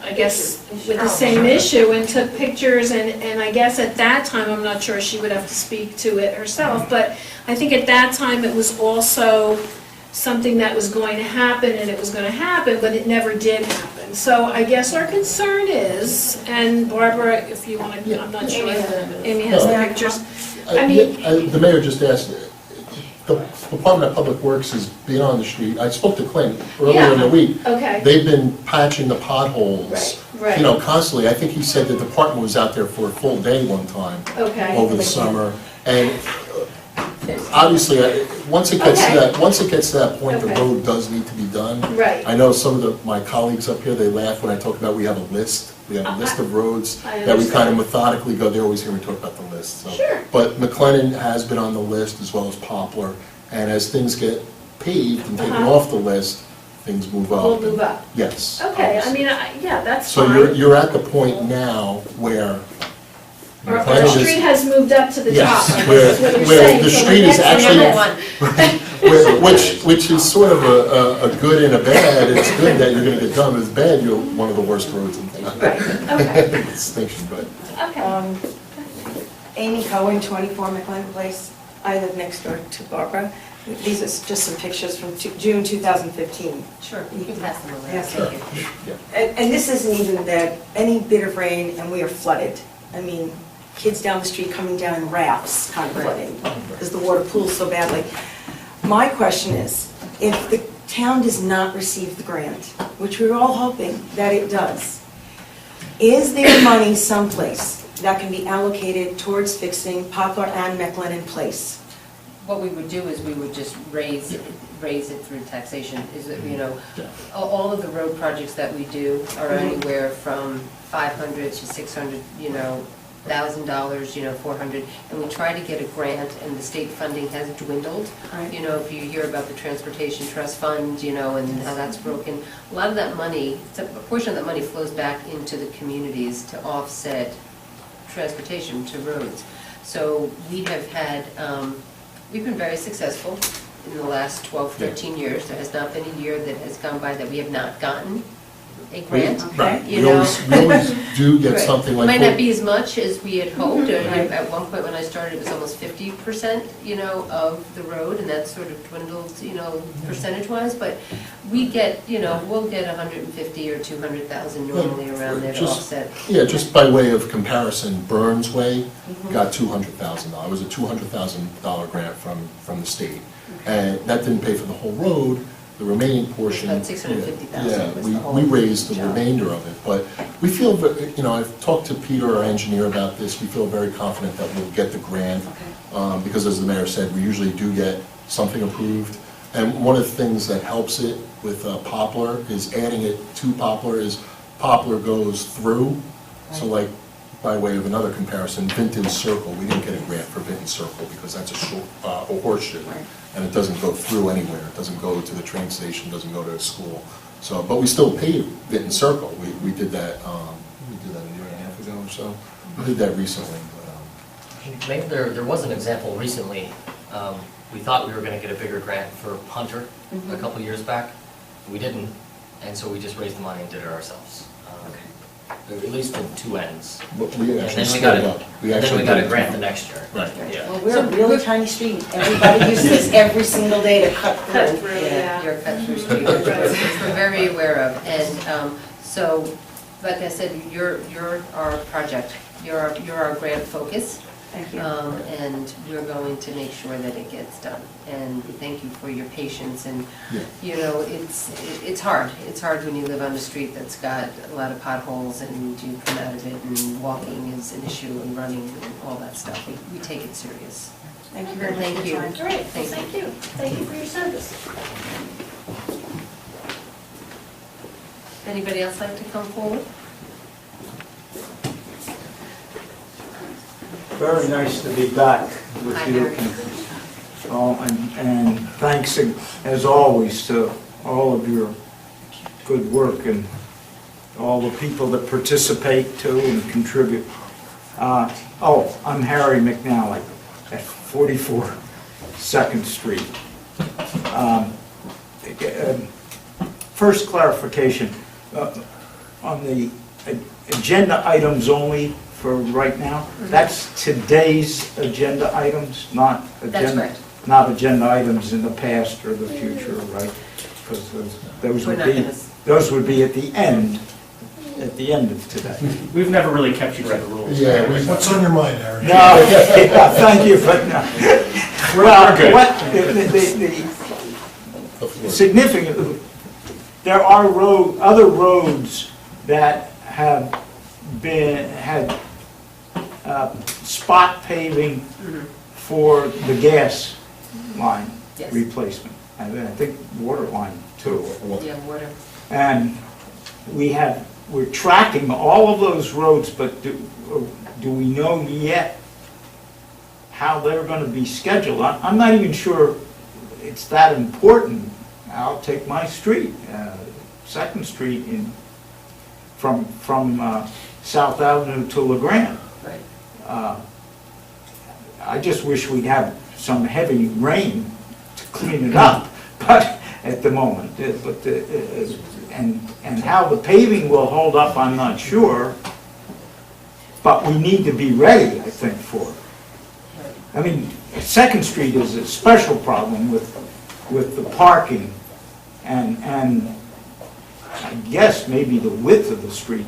I guess, with the same issue, and took pictures, and I guess at that time, I'm not sure, she would have to speak to it herself, but I think at that time, it was also something that was going to happen, and it was going to happen, but it never did happen. So I guess our concern is, and Barbara, if you want to, I'm not sure, Amy has the pictures. I mean, The mayor just asked, the Department of Public Works is being on the street. I spoke to Clint earlier in the week. okay, They've been patching the potholes, Right, right. constantly. I think he said the department was out there for a full day one time okay. over the summer. And obviously, once it gets to that point, the Okay. road does need to be done. Right. I know some of my colleagues up here, they laugh when I talk about we have a list. We have a list of roads I that we kind of understand. methodically go, they always hear me talk about the list. So. Sure. But McLennan has been on the list as well as Poplar. And as things get paved and taken off the list, things move up. We'll move up. Yes. Okay, I obviously. mean, yeah, that's So fine. you're at the point now where Our McLennan is- street has moved up to the top, Yes, I guess where- is what you're where saying. the So street is that's actually- number one. which is sort of a good and a bad. It's good that you're gonna get done. It's bad, you're one of the worst roads in town. Right, okay, Distinction, but. okay. Amy Cohen, 24 McLean Place. I live next door to Barbara. These are just some pictures from June 2015. Sure, you can pass them around. Yes. Thank you. Yeah. And this isn't even that, any bit of rain and we are flooded. I mean, kids down the street coming down in rafts kind of flooding because the water pools so badly. My question is, if the town does not receive the grant, which we're all hoping that it does, is there money someplace that can be allocated towards fixing Poplar and McLennan Place? What we would do is we would just raise raise it through taxation, is that, you know, Yeah. all of the road projects that we do are anywhere from 500 to 600, you know, $1,000, you know, 400, and we try to get a grant, and the state funding has dwindled. Right. You know, if you hear about the Transportation Trust Fund, you know, and how that's broken, a lot of that money, a portion of that money flows back into the communities to offset transportation to roads. So we have had, we've been very successful in the last 12, 13 years. There has not been a year that has gone by that we have not gotten a grant. Right, You we always do get Right. something like. Might not what- be as much as we had hoped. Right. At one point when I started, it was almost 50%, you know, of the road, and that sort of dwindled, you know, percentage-wise. But we get, you know, we'll get 150 or 200,000 normally around there to Just- offset. Yeah, just by way of comparison, Burns Way got $200,000. It was a $200,000 grant from the state. And that didn't pay for the whole road, the remaining portion. About 650,000 Yeah, was the whole we raised the job. remainder of it, but we feel, you know, I've talked to Peter, our engineer, about this, we feel very confident that we'll get the grant. Because as the mayor said, we usually do get something approved. And one of the things that helps it with Poplar is adding it to Poplar is Poplar goes through. So like, by way of another comparison, Vinton Circle, we didn't get a grant for Vinton Circle because that's a horseshoe. Right. And it doesn't go through anywhere, it doesn't go to the train station, doesn't go to a school. So, but we still paid Vinton Circle, we did that a year and a half ago or so. We did that recently, but, Maybe there was an example recently. We thought we were going to get a bigger grant for Hunter a couple years back. We didn't, and so we just raised the money and did it ourselves. At least from two ends. but we And actually then we split got it a, up. and then we got a did- grant the next year. Right. Yeah. Well, we're a really tiny street. Everybody uses this every single day to cut Cut through. through, Yeah, yeah. your cut-through street, which we're very aware of. And so, like I said, you're our project, you're our grant focus. Thank you. And we're going to make sure that it gets done. And we thank you for your patience, and, Yeah. you know, it's hard. It's hard when you live on a street that's got a lot of potholes, and you come out of it, and walking is an issue, and running, and all that stuff. We take it serious. Thank you very much Thank for you. your time. Great, well, Thank thank you. Thank you for your service. Anybody else like to come forward? Very nice to be back with Hi, you. And thanks as always to all of your good work and all the people that participate too and contribute. I'm Harry McNally at 44 2nd Street. First clarification, on the agenda items only for right now, that's today's agenda items, not That's agenda, correct. not agenda items in the past or the future, right? Because those We're would not be, gonna those would be at the end of today. We've never really kept you to the rules. Yeah, What's on your mind, Harry? No, yeah, thank you, but no. Well, good. what, the significant, there are other roads that had spot paving for the gas line Yes. replacement, and I think water line too. Yeah, water. And we're tracking all of those roads, but do we know yet how they're gonna be scheduled? I'm not even sure it's that important. I'll take my street, 2nd Street from South Avenue to LeGrand. Right. I just wish we'd have some heavy rain to clean it up, but at the moment, and how the paving will hold up, I'm not sure, but we need to be ready, I think, for it. I mean, 2nd Street is a special problem with the parking and I guess maybe the width of the street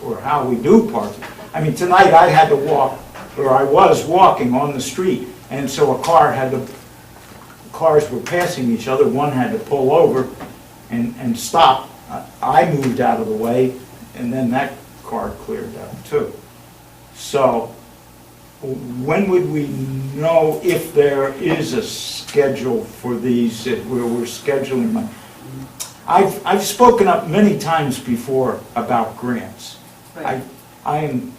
or how we do park. I mean, tonight I had to walk, or I was walking on the street, and so cars were passing each other, one had to pull over and stop. I moved out of the way, and then that car cleared out too. So, when would we know if there is a schedule for these, where we're scheduling them? I've spoken up many times before about grants. Right. I am,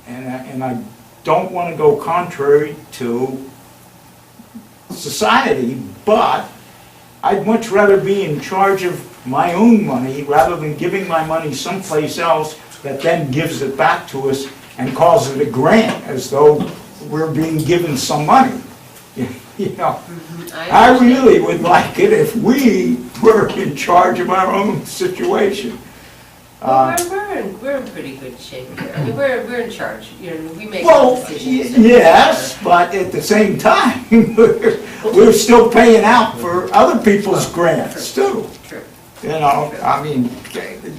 and I don't want to go contrary to society, but I'd much rather be in charge of my own money rather than giving my money someplace else that then gives it back to us and calls it a grant, as though we're being given some money. You know, I really would like it if we were in charge of our own situation. Well, we're in pretty good shape here. I mean, we're in charge, you know, we make Well, decisions. yes, but at the same time, we're still paying out for other people's grants too. True. You know, I mean,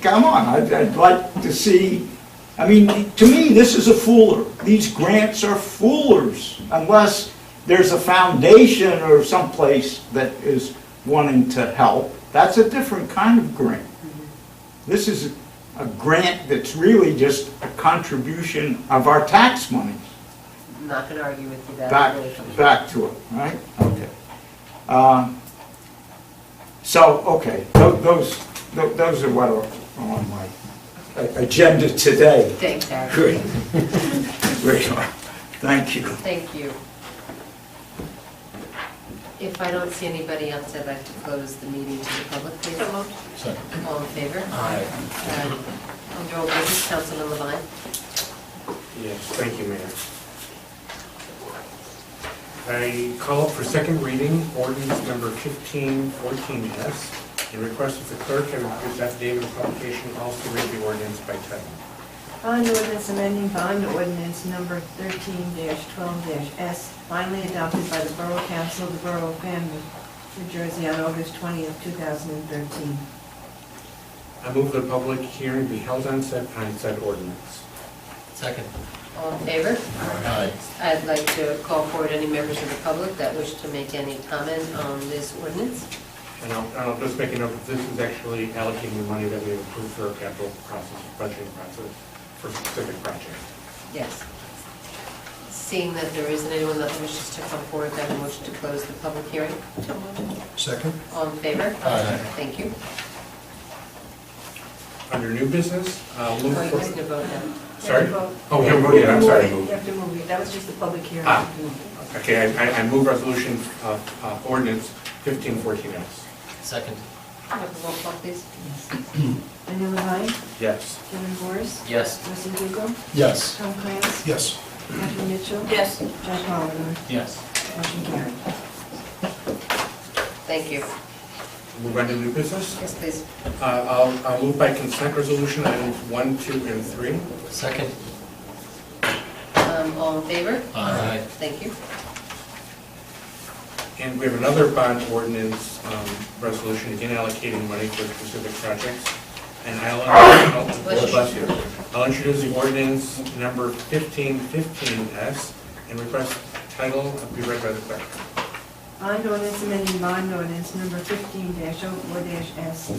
come on, I'd like to see, I mean, to me, this is a fooler. These grants are foolers unless there's a foundation or someplace that is wanting to help. That's a different kind of grant. This is a grant that's really just a contribution of our tax money I'm not gonna argue with you that. back to it, right? Okay. So, okay, those are what are on my agenda today. Thanks, Harry. Good. Great. Thank you. Thank you. If I don't see anybody else, I'd like to close the meeting to the public, please. So moved. Second. All in favor? Aye. Under old business, Councilman Levine. Yes, thank you, Mayor. I call up for second reading, ordinance number 1514S, and request that the clerk and his affidavit of publication also read the ordinance by title. Bond ordinance amending bond ordinance number 13-12-S, finally adopted by the Borough Council of the Borough of Fanwood, New Jersey on August 20th, 2013. I move the public hearing be held on said ordinance. Second. All in favor? Aye. I'd like to call forward any members of the public that wish to make any comment on this ordinance. And I'll just make a note that this is actually allocating the money that we have approved for our capital process, budgeting process for specific projects. Yes. Seeing that there isn't anyone that wishes to come forward, then I motion to close the public hearing. Second? All in favor? Aye. Thank you. Under new business, Oh, move you guys for... need to vote now. Sorry? Oh, yeah, I'm sorry. You have to move it, that was just the public hearing. Okay, I move resolution ordinance 1514S. Second. Have a roll call, please. Daniel Levine, Yes. Kevin Boris, Yes. Rusty Duco, Yes. Tom Clancy, Yes. Catherine Mitchell, Yes. Jack Holliday, Yes. motion carried. Thank you. Move on to new business. Yes, please. I'll move by consent resolution items 1, 2, and 3. Second. All in favor? Aye. Thank you. And we have another bond ordinance resolution, again allocating money for specific projects. And I'll introduce the ordinance number 1515S and request title be read by the clerk. Bond ordinance amending bond ordinance number 15-04-S,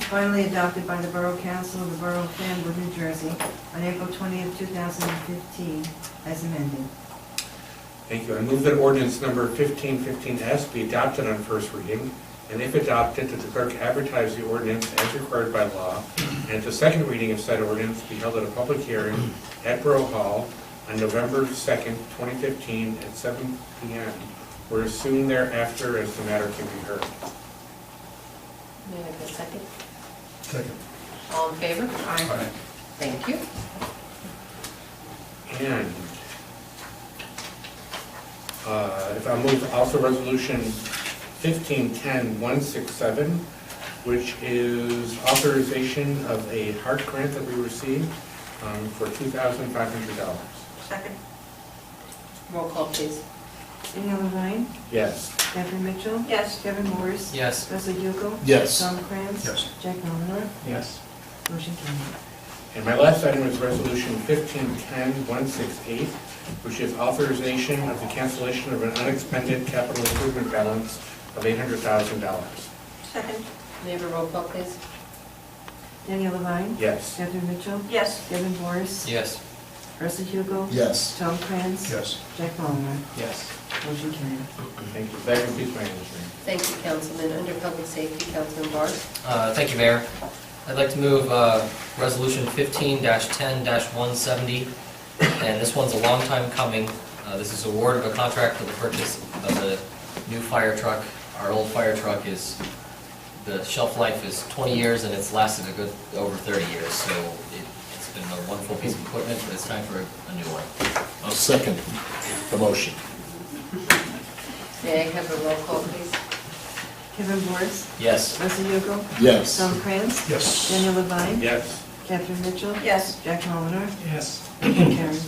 finally adopted by the Borough Council of the Borough of Fanwood, New Jersey, on April 20th, 2015, as amended. Thank you. I move that ordinance number 1515S be adopted on first reading, and if adopted, that the clerk advertise the ordinance as required by law, and the second reading of said ordinance be held at a public hearing at Borough Hall on November 2nd, 2015, at 7 p.m., or as soon thereafter as the matter can be heard. May I have a second? Second. All in favor? Aye. Thank you. And if I move also resolution 1510-167, which is authorization of a HART grant that we received for $2,500. Second. Roll call, please. Daniel Levine, Yes. Catherine Mitchell, Yes. Kevin Morris, Yes. Rusty Duco, Yes. Tom Clancy, Yes. Jack Holliday, Yes. motion carried. And my last item is resolution 1510-168, which is authorization of the cancellation of an unexpended capital improvement balance of $800,000. Second. May I have a roll call, please? Daniel Levine, Yes. Catherine Mitchell, Yes. Kevin Morris, Yes. Russell Hugo? Yes. Tom Krantz? Yes. Jack Mullenhour? Yes. Motion carried. Thank you. That completes my answering. Thank you, Councilman. Under Public Safety, Councilman Barr. Thank you, Mayor. I'd like to move Resolution 15-10-170, and this one's a long time coming. This is award of a contract for the purchase of a new fire truck. Our old fire truck the shelf life is 20 years, and it's lasted a good over 30 years, so it's been a wonderful piece of equipment, but it's time for a new one. I'll second the motion. May I have a roll call, please? Kevin Boris? Yes. Russell Hugo? Yes. Tom Krantz? Yes. Daniel Levine? Yes. Catherine Mitchell? Yes. Jack Mullenhour? Yes. Motion carried.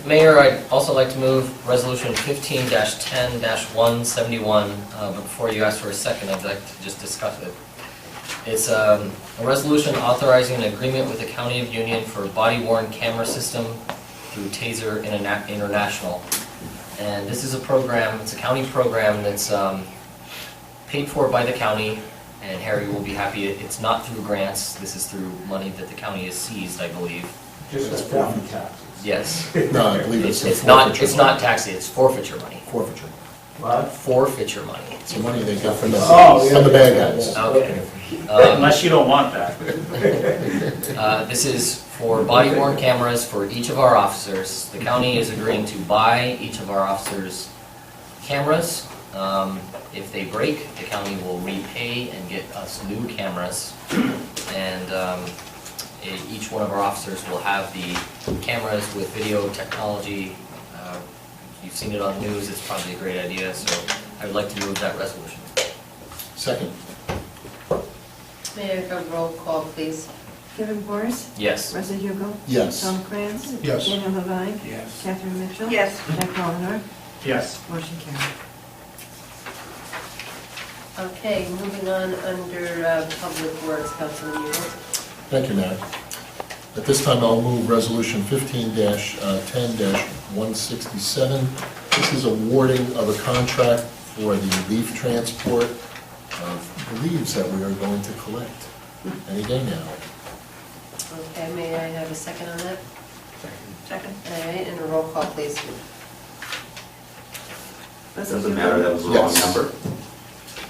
Mayor, I'd also like to move Resolution 15-10-171, but before you ask for a second, I'd like to just discuss it. It's a resolution authorizing an agreement with the County of Union for a body-worn camera system through Taser International. And this is a program, it's a county program that's paid for by the county, and Harry will be happy. It's not through grants, this is through money that the county has seized, I believe. Just as property taxes. Yes. No, I believe it's It's forfeiture. not taxi, it's forfeiture money. Forfeiture. What? Forfeiture money. It's the money they get from the bad guys. Okay. Unless you don't want that. This is for body-worn cameras for each of our officers. The county is agreeing to buy each of our officers cameras. If they break, the county will repay and get us new cameras. And each one of our officers will have the cameras with video technology. You've seen it on the news, it's probably a great idea, so I would like to move that resolution. Second. May I have a roll call, please? Kevin Boris? Yes. Russell Hugo? Yes. Tom Krantz? Yes. Daniel Levine? Yes. Catherine Mitchell? Yes. Jack Mullenhour? Yes. Motion carried. Okay, moving on under Public Works, Councilman Ewell. Thank you, Mayor. At this time, I'll move Resolution 15-10-167. This is awarding of a contract for the leaf transport of the leaves that we are going to collect any day now. Okay, may I have a second on that? Second. All right, and a roll call, please. Russell Doesn't Hugo? matter, that was the wrong Yes. number.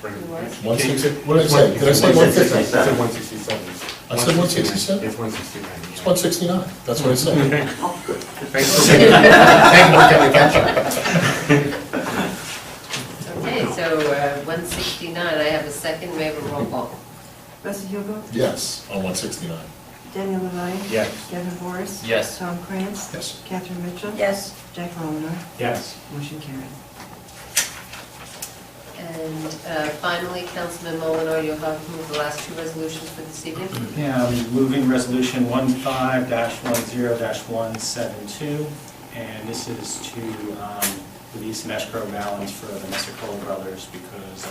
Who was? 160, what did I say? Did I say 150? I said 167. I said 167? It's 169. It's 169, that's what I said. Thanks for getting Okay, so 169, I have a second, may I have a roll call? Russell Hugo? Yes, on 169. Daniel Levine? Yes. Kevin Boris? Yes. Tom Krantz? Yes. Catherine Mitchell? Yes. Jack Mullenhour? Yes. Motion carried. And finally, Councilman Mullenhour, you'll have to move the last two resolutions for this evening. Yeah, I'm moving resolution 15-10-172, and this is to release an escrow balance for the Messicola brothers because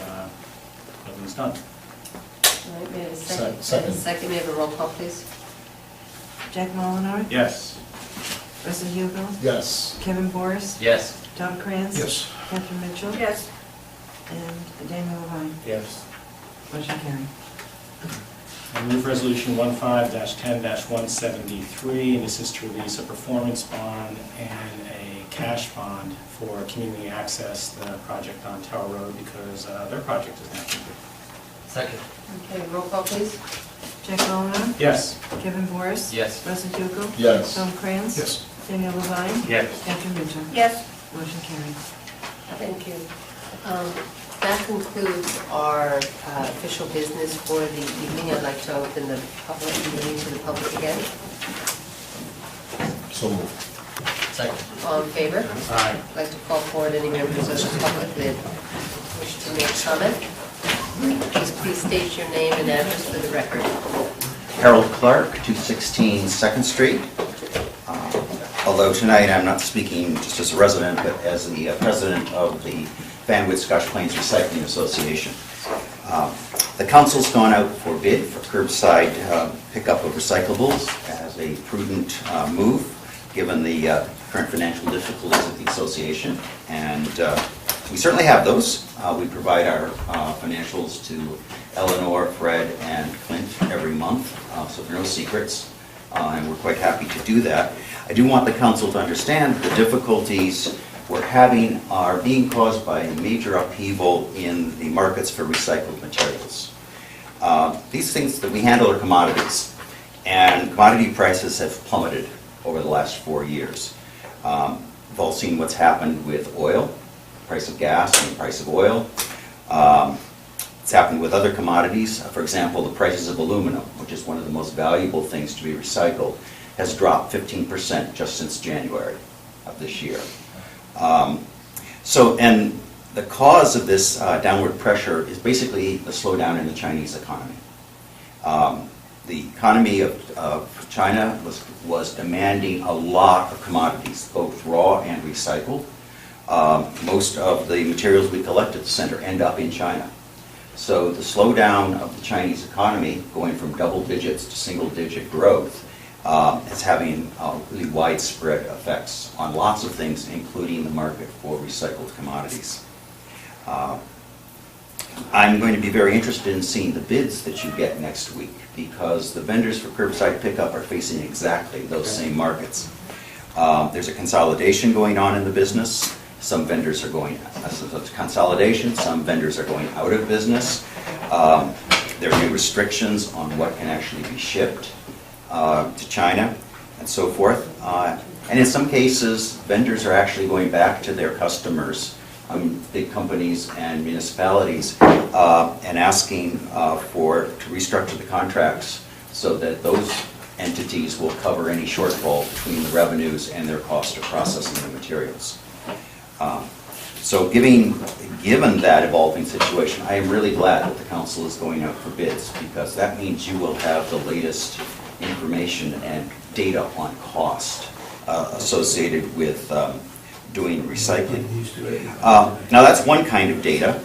nothing's done. All right, may I have a second? Second. Second, may I have a roll call, please? Jack Mullenhour? Yes. Russell Hugo? Yes. Kevin Boris? Yes. Tom Krantz? Yes. Catherine Mitchell? Yes. And Daniel Levine? Yes. Motion carried. I move resolution 15-10-173, and this is to release a performance bond and a cash bond for community access, the project on Tower Road, because their project is now complete. Second. Okay, roll call, please. Jack Mullenhour? Yes. Kevin Boris? Yes. Russell Hugo? Yes. Tom Krantz? Yes. Daniel Levine? Yes. Catherine Mitchell? Yes. Motion carried. Thank you. That concludes our official business for the evening. I'd like to open the public meeting to the public again. So moved. Second. All in favor? Aye. I'd like to call forward any members of the public that wish to make comment. Please state your name and address for the record. Harold Clark, 216 2nd Street. Although tonight I'm not speaking just as a resident, but as the president of the Fanwood Scotch Plains Recycling Association. The council's gone out for bid for curbside pickup of recyclables as a prudent move, given the current financial difficulties of the association. And we certainly have those. We provide our financials to Eleanor, Fred, and Clint every month, so there are no secrets. and we're quite happy to do that. I do want the council to understand the difficulties we're having are being caused by a major upheaval in the markets for recycled materials. These things that we handle are commodities, and commodity prices have plummeted over the last 4 years. We've all seen what's happened with oil, the price of gas and the price of oil. It's happened with other commodities. For example, the prices of aluminum, which is one of the most valuable things to be recycled, has dropped 15% just since January of this year. And the cause of this downward pressure is basically the slowdown in the Chinese economy. The economy of China was demanding a lot of commodities, both raw and recycled. Most of the materials we collect at the center end up in China. So the slowdown of the Chinese economy, going from double digits to single digit growth, is having really widespread effects on lots of things, including the market for recycled commodities. I'm going to be very interested in seeing the bids that you get next week, because the vendors for curbside pickup are facing exactly those same markets. There's a consolidation going on in the business. Some vendors are going, consolidation, some vendors are going out of business. There are new restrictions on what can actually be shipped to China and so forth. And in some cases, vendors are actually going back to their customers, big companies and municipalities, and asking to restructure the contracts so that those entities will cover any shortfall between the revenues and their cost of processing the materials. So given that evolving situation, I am really glad that the council is going out for bids, because that means you will have the latest information and data on cost associated with doing recycling. Now that's one kind of data.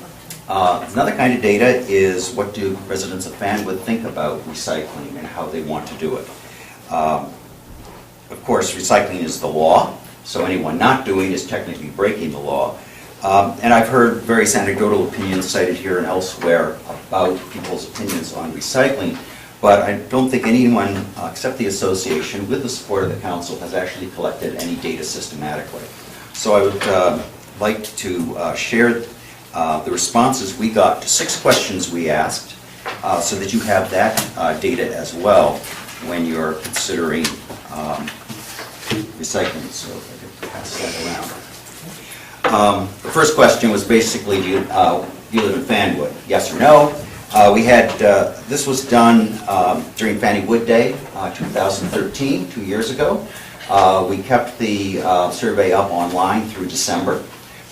Another kind of data is, what do residents of Fanwood think about recycling and how they want to do it. Of course, recycling is the law, so anyone not doing is technically breaking the law. And I've heard various anecdotal opinions cited here and elsewhere about people's opinions on recycling, but I don't think anyone, except the association, with the support of the council, has actually collected any data systematically. So I would like to share the responses we got to 6 questions we asked, so that you have that data as well when you're considering recycling. So if I could pass that around. The first question was basically, do you live in Fanwood? Yes or no? This was done during Fanwood Day 2013, 2 years ago. We kept the survey up online through December.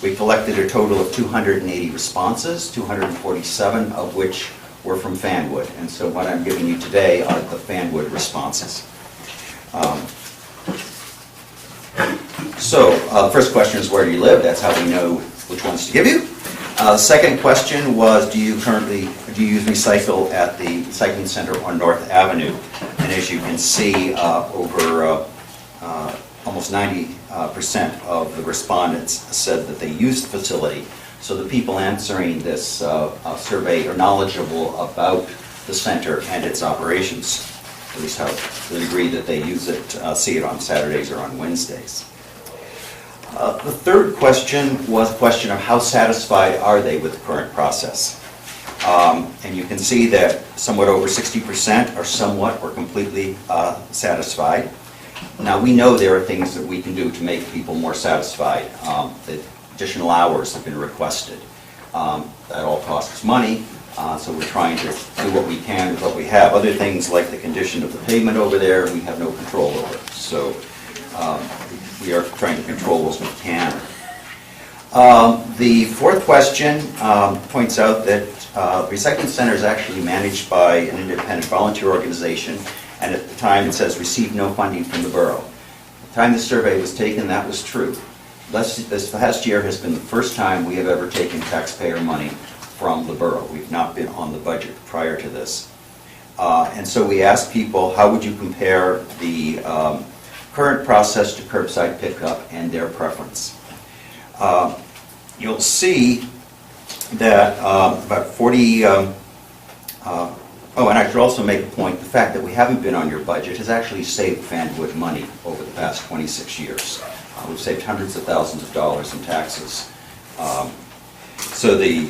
We collected a total of 280 responses, 247 of which were from Fanwood. And so what I'm giving you today are the Fanwood responses. The first question is, where do you live? That's how we know which ones to give you. The second question was, do you use recycle at the recycling center on North Avenue? And as you can see, over almost 90% of the respondents said that they used the facility. So the people answering this survey are knowledgeable about the center and its operations, at least to the degree that they use it, see it on Saturdays or on Wednesdays. The third question was a question of how satisfied are they with the current process. And you can see that somewhat over 60% are somewhat or completely satisfied. Now, we know there are things that we can do to make people more satisfied. The additional hours have been requested. That all costs money, so we're trying to do what we can with what we have. Other things like the condition of the pavement over there, we have no control over. So we are trying to control as we can. The fourth question points out that the recycling center is actually managed by an independent volunteer organization, and at the time it says received no funding from the borough. At the time the survey was taken, that was true. This past year has been the first time we have ever taken taxpayer money from the borough. We've not been on the budget prior to this. And so we asked people, how would you compare the current process to curbside pickup and their preference? You'll see that about 40% Oh, and I should also make a point, the fact that we haven't been on your budget has actually saved Fanwood money over the past 26 years. We've saved hundreds of thousands of dollars in taxes. So we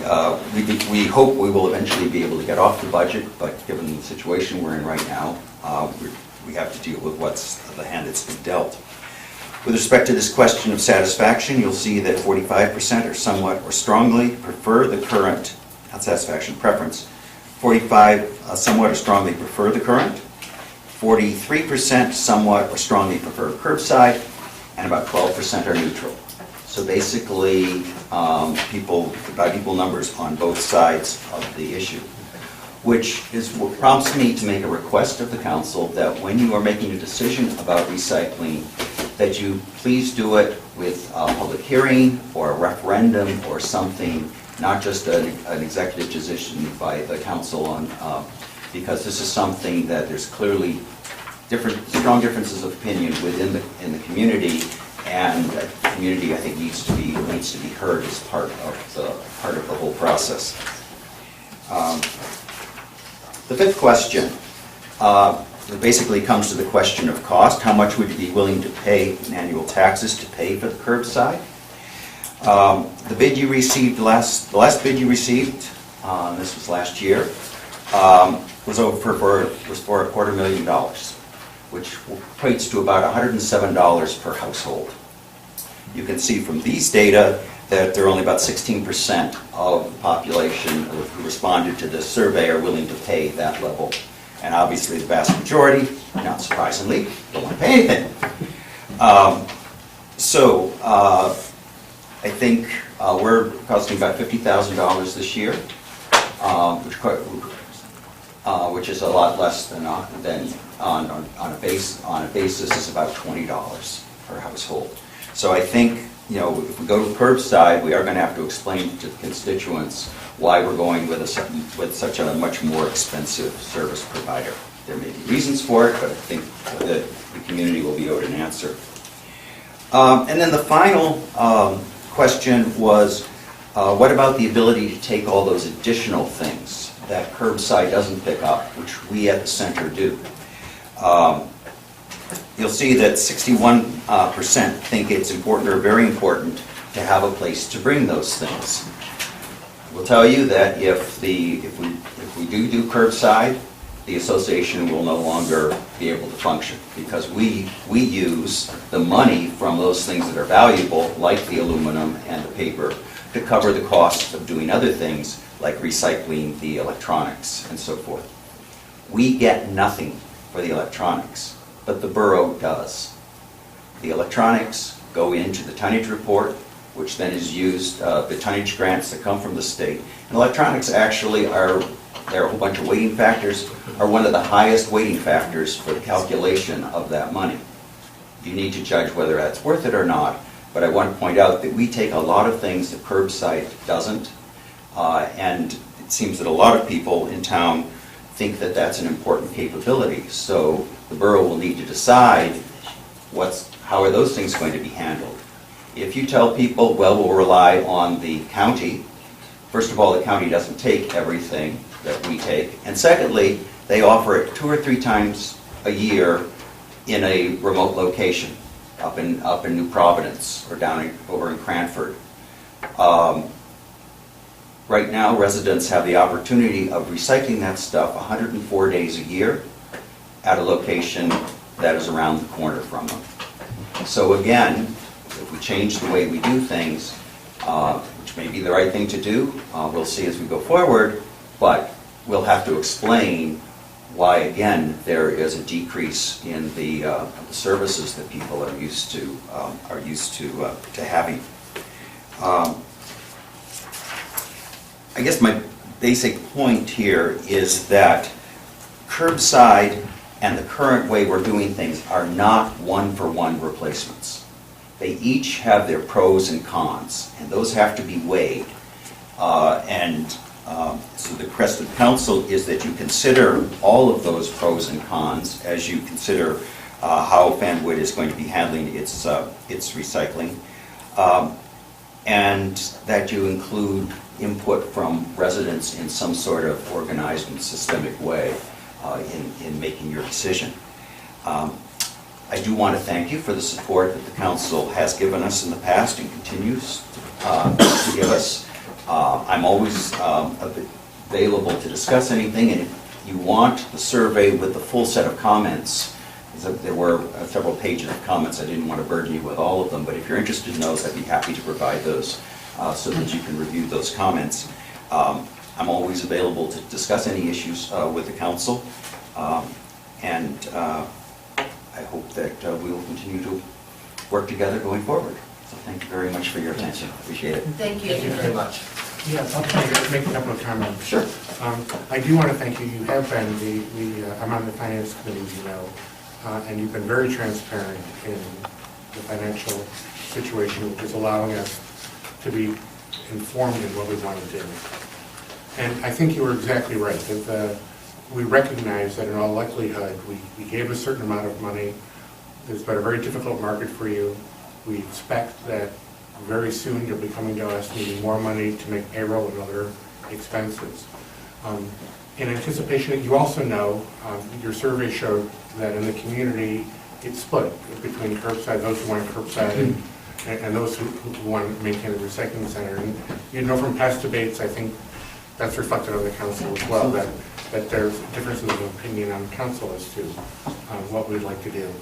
hope we will eventually be able to get off the budget, but given the situation we're in right now, we have to deal with what's the hand that's been dealt. With respect to this question of satisfaction, you'll see that 45% or somewhat or strongly prefer the current, not satisfaction, preference. 45 somewhat or strongly prefer the current. 43% somewhat or strongly prefer curbside, and about 12% are neutral. So basically, about equal numbers on both sides of the issue, which is what prompts me to make a request of the council that when you are making a decision about recycling, that you please do it with a public hearing or a referendum or something, not just an executive decision by the council on, because this is something that there's clearly strong differences of opinion within the community, and the community, I think, needs to be heard as part of the whole process. The fifth question basically comes to the question of cost. How much would you be willing to pay in annual taxes to pay for the curbside? The bid you received, the last bid you received, this was last year, was for $250,000, which equates to about $107 per household. You can see from these data that there are only about 16% of the population who responded to this survey are willing to pay that level. And obviously the vast majority, not surprisingly, don't want to pay anything. I think we're costing about $50,000 this year, which is a lot less than on a basis is about $20 per household. So I think, if we go to curbside, we are going to have to explain to the constituents why we're going with such a much more expensive service provider. There may be reasons for it, but I think the community will be owed an answer. And then the final question was, what about the ability to take all those additional things that curbside doesn't pick up, which we at the center do? You'll see that 61% think it's important or very important to have a place to bring those things. We'll tell you that if we do curbside, the association will no longer be able to function, because we use the money from those things that are valuable, like the aluminum and the paper, to cover the costs of doing other things like recycling the electronics and so forth. We get nothing for the electronics, but the borough does. The electronics go into the tonnage report, which then is used, the tonnage grants that come from the state. And electronics actually there are a whole bunch of weighting factors, are one of the highest weighting factors for the calculation of that money. You need to judge whether that's worth it or not, but I want to point out that we take a lot of things that curbside doesn't, and it seems that a lot of people in town think that that's an important capability. So the borough will need to decide how are those things going to be handled. If you tell people, well, we'll rely on the county, first of all, the county doesn't take everything that we take, and secondly, they offer it 2 or 3 times a year in a remote location, up in New Providence or over in Cranford. Right now, residents have the opportunity of recycling that stuff 104 days a year at a location that is around the corner from them. So again, if we change the way we do things, which may be the right thing to do, we'll see as we go forward, but we'll have to explain why, again, there is a decrease in the services that people are used to having. I guess my basic point here is that curbside and the current way we're doing things are not one-for-one replacements. They each have their pros and cons, and those have to be weighed. So the request of the council is that you consider all of those pros and cons as you consider how Fanwood is going to be handling its recycling. and that you include input from residents in some sort of organized and systemic way in making your decision. I do want to thank you for the support that the council has given us in the past and continues to give us. I'm always available to discuss anything, and if you want the survey with the full set of comments, there were several pages of comments, I didn't want to burden you with all of them, but if you're interested in those, I'd be happy to provide those so that you can review those comments. I'm always available to discuss any issues with the council, and I hope that we will continue to work together going forward. So thank you very much for your attention. Appreciate it. Thank you. Thank you very much. Yeah, I'll try to make a couple of comments. Sure. I do want to thank you. You have been I'm on the finance committee, you know, and you've been very transparent in the financial situation, which is allowing us to be informed in what we want to do. And I think you were exactly right, that we recognize that in all likelihood, we gave a certain amount of money. It's been a very difficult market for you. We expect that very soon you'll be coming to us needing more money to make payroll and other expenses. In anticipation, you also know, your survey showed that in the community, it's split between curbside, those who want curbside, and those who want to maintain the recycling center. And you know from past debates, I think that's reflected on the council as well, that there's differences of opinion on council as to what we'd like to do.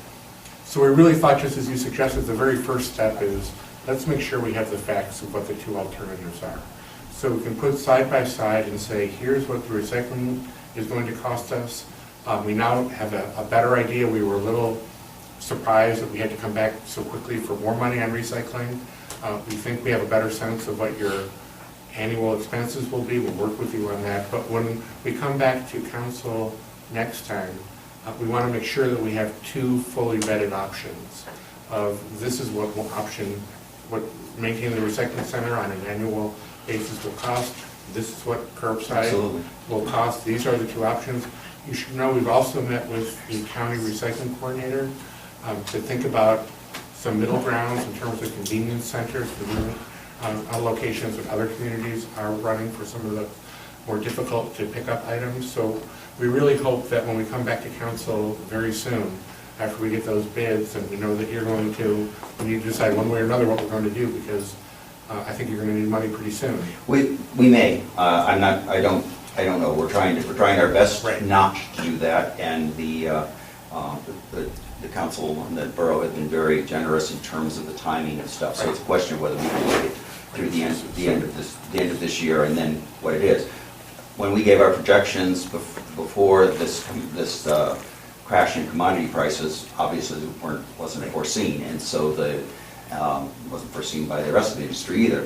So we really thought, just as you suggested, the very first step is, let's make sure we have the facts of what the two alternatives are. So we can put side by side and say, here's what the recycling is going to cost us. We now have a better idea. We were a little surprised that we had to come back so quickly for more money on recycling. We think we have a better sense of what your annual expenses will be. We'll work with you on that. But when we come back to council next time, we want to make sure that we have two fully vetted options of this is what what maintaining the recycling center on an annual basis will cost. This is what curbside will cost. These are the two options. You should know we've also met with the county recycling coordinator to think about some middle grounds in terms of convenience centers, locations that other communities are running for some of the more difficult to pick up items. So we really hope that when we come back to council very soon, after we get those bids, and we know that you're going to, we need to decide one way or another what we're going to do, because I think you're going to need money pretty soon. We may. I don't know. We're trying our best not to do that, and the council and the borough have been very generous in terms of the timing of stuff. So it's a question of whether we can make it through the end of this year, and then what it is. When we gave our projections before this crash in commodity prices, obviously wasn't foreseen, and so wasn't foreseen by the rest of the industry either,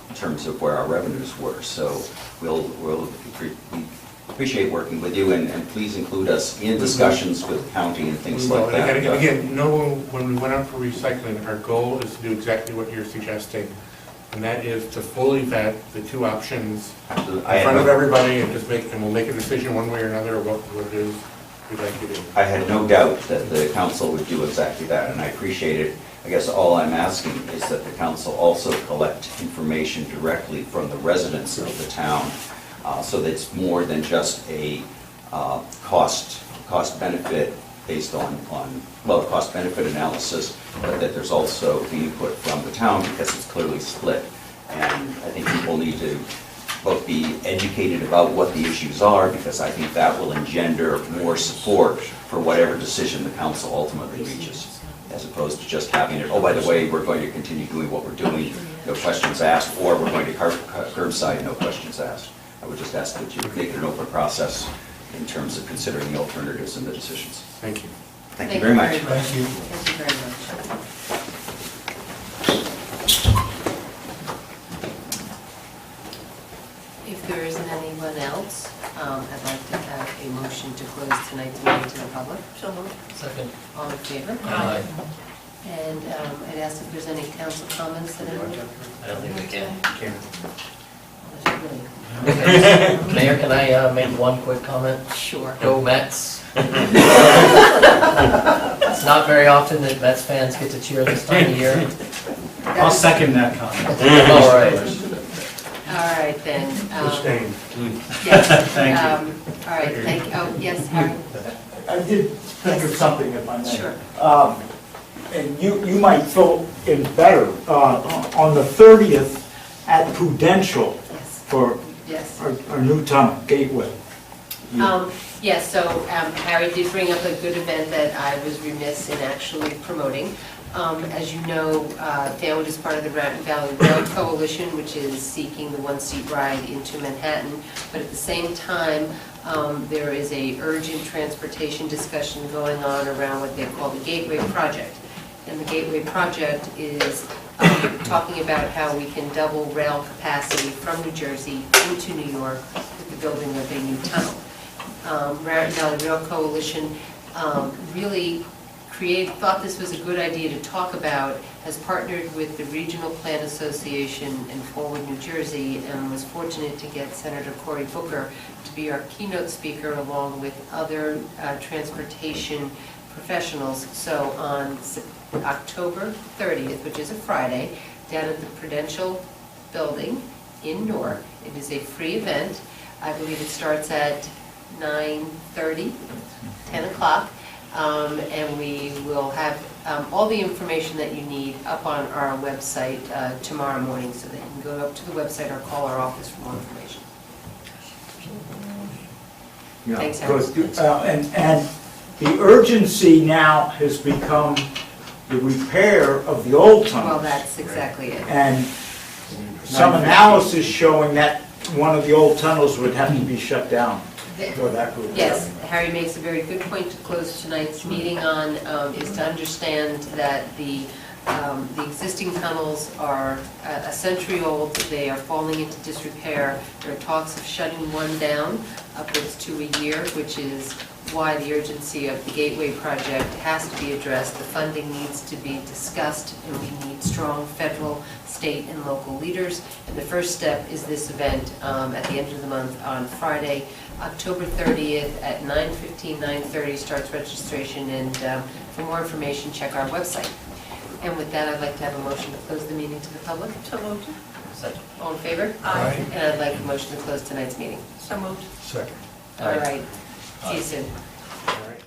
in terms of where our revenues were. So we appreciate working with you, and please include us in discussions with the county and things like that. And again, when we went out for recycling, our goal is to do exactly what you're suggesting, and that is to fully vet the two options in front of everybody, and we'll make a decision one way or another of what it is we'd like to do. I had no doubt that the council would do exactly that, and I appreciate it. I guess all I'm asking is that the council also collect information directly from the residents of the town, so that it's more than just a cost-benefit based on cost-benefit analysis, but that there's also the input from the town, because it's clearly split. And I think people need to both be educated about what the issues are, because I think that will engender more support for whatever decision the council ultimately reaches, as opposed to just having it, oh, by the way, we're going to continue doing what we're doing, no questions asked, or we're going to curbside, no questions asked. I would just ask that you make it an open process in terms of considering the alternatives and the decisions. Thank you. Thank you very much. Thank you. Thank you very much. If there isn't anyone else, I'd like to have a motion to close tonight's meeting to the public. So moved. Second. All in favor? Aye. And I'd ask if there's any council comments that anyone... I don't think we can. Really? Mayor, can I make one quick comment? Sure. Go Mets. It's not very often that Mets fans get to cheer this time of year. I'll second that comment. All right. All right, then. Abstain. Yes. Thank you. All right, thank you. Oh, yes, Harry? I did think of something, if I may. Sure. And you might fill in better. On the 30th at Prudential Yes. for Yes. our new tunnel, Gateway. Yes, so Harry did bring up a good event that I was remiss in actually promoting. As you know, Fanwood is part of the Mountain Valley Road Coalition, which is seeking the one-seat ride into Manhattan. But at the same time, there is a urgent transportation discussion going on around what they call the Gateway Project. And the Gateway Project is talking about how we can double rail capacity from New Jersey into New York with the building of a new tunnel. Mountain Valley Rail Coalition really thought this was a good idea to talk about, has partnered with the Regional Plan Association in Fanwood, New Jersey, and was fortunate to get Senator Cory Booker to be our keynote speaker along with other transportation professionals. So on October 30th, which is a Friday, down at the Prudential Building in Newark, it is a free event. I believe it starts at 9:30, 10 o'clock. And we will have all the information that you need up on our website tomorrow morning, so that you can go up to the website or call our office for more information. Yeah, Thanks, Harry. good. And the urgency now has become the repair of the old tunnels. Well, that's exactly it. And some analysis showing that one of the old tunnels would have to be shut down for that group. Yes, Harry makes a very good point to close tonight's meeting on, is to understand that the existing tunnels are a century old. They are falling into disrepair. There are talks of shutting one down upwards to a year, which is why the urgency of the Gateway Project has to be addressed. The funding needs to be discussed, and we need strong federal, state, and local leaders. And the first step is this event at the end of the month on Friday, October 30th at 9:15, 9:30 starts registration, and for more information, check our website. And with that, I'd like to have a motion to close the meeting to the public. So moved. All in favor? Aye. And I'd like a motion to close tonight's meeting. So moved. Second. All right. See you soon. All right.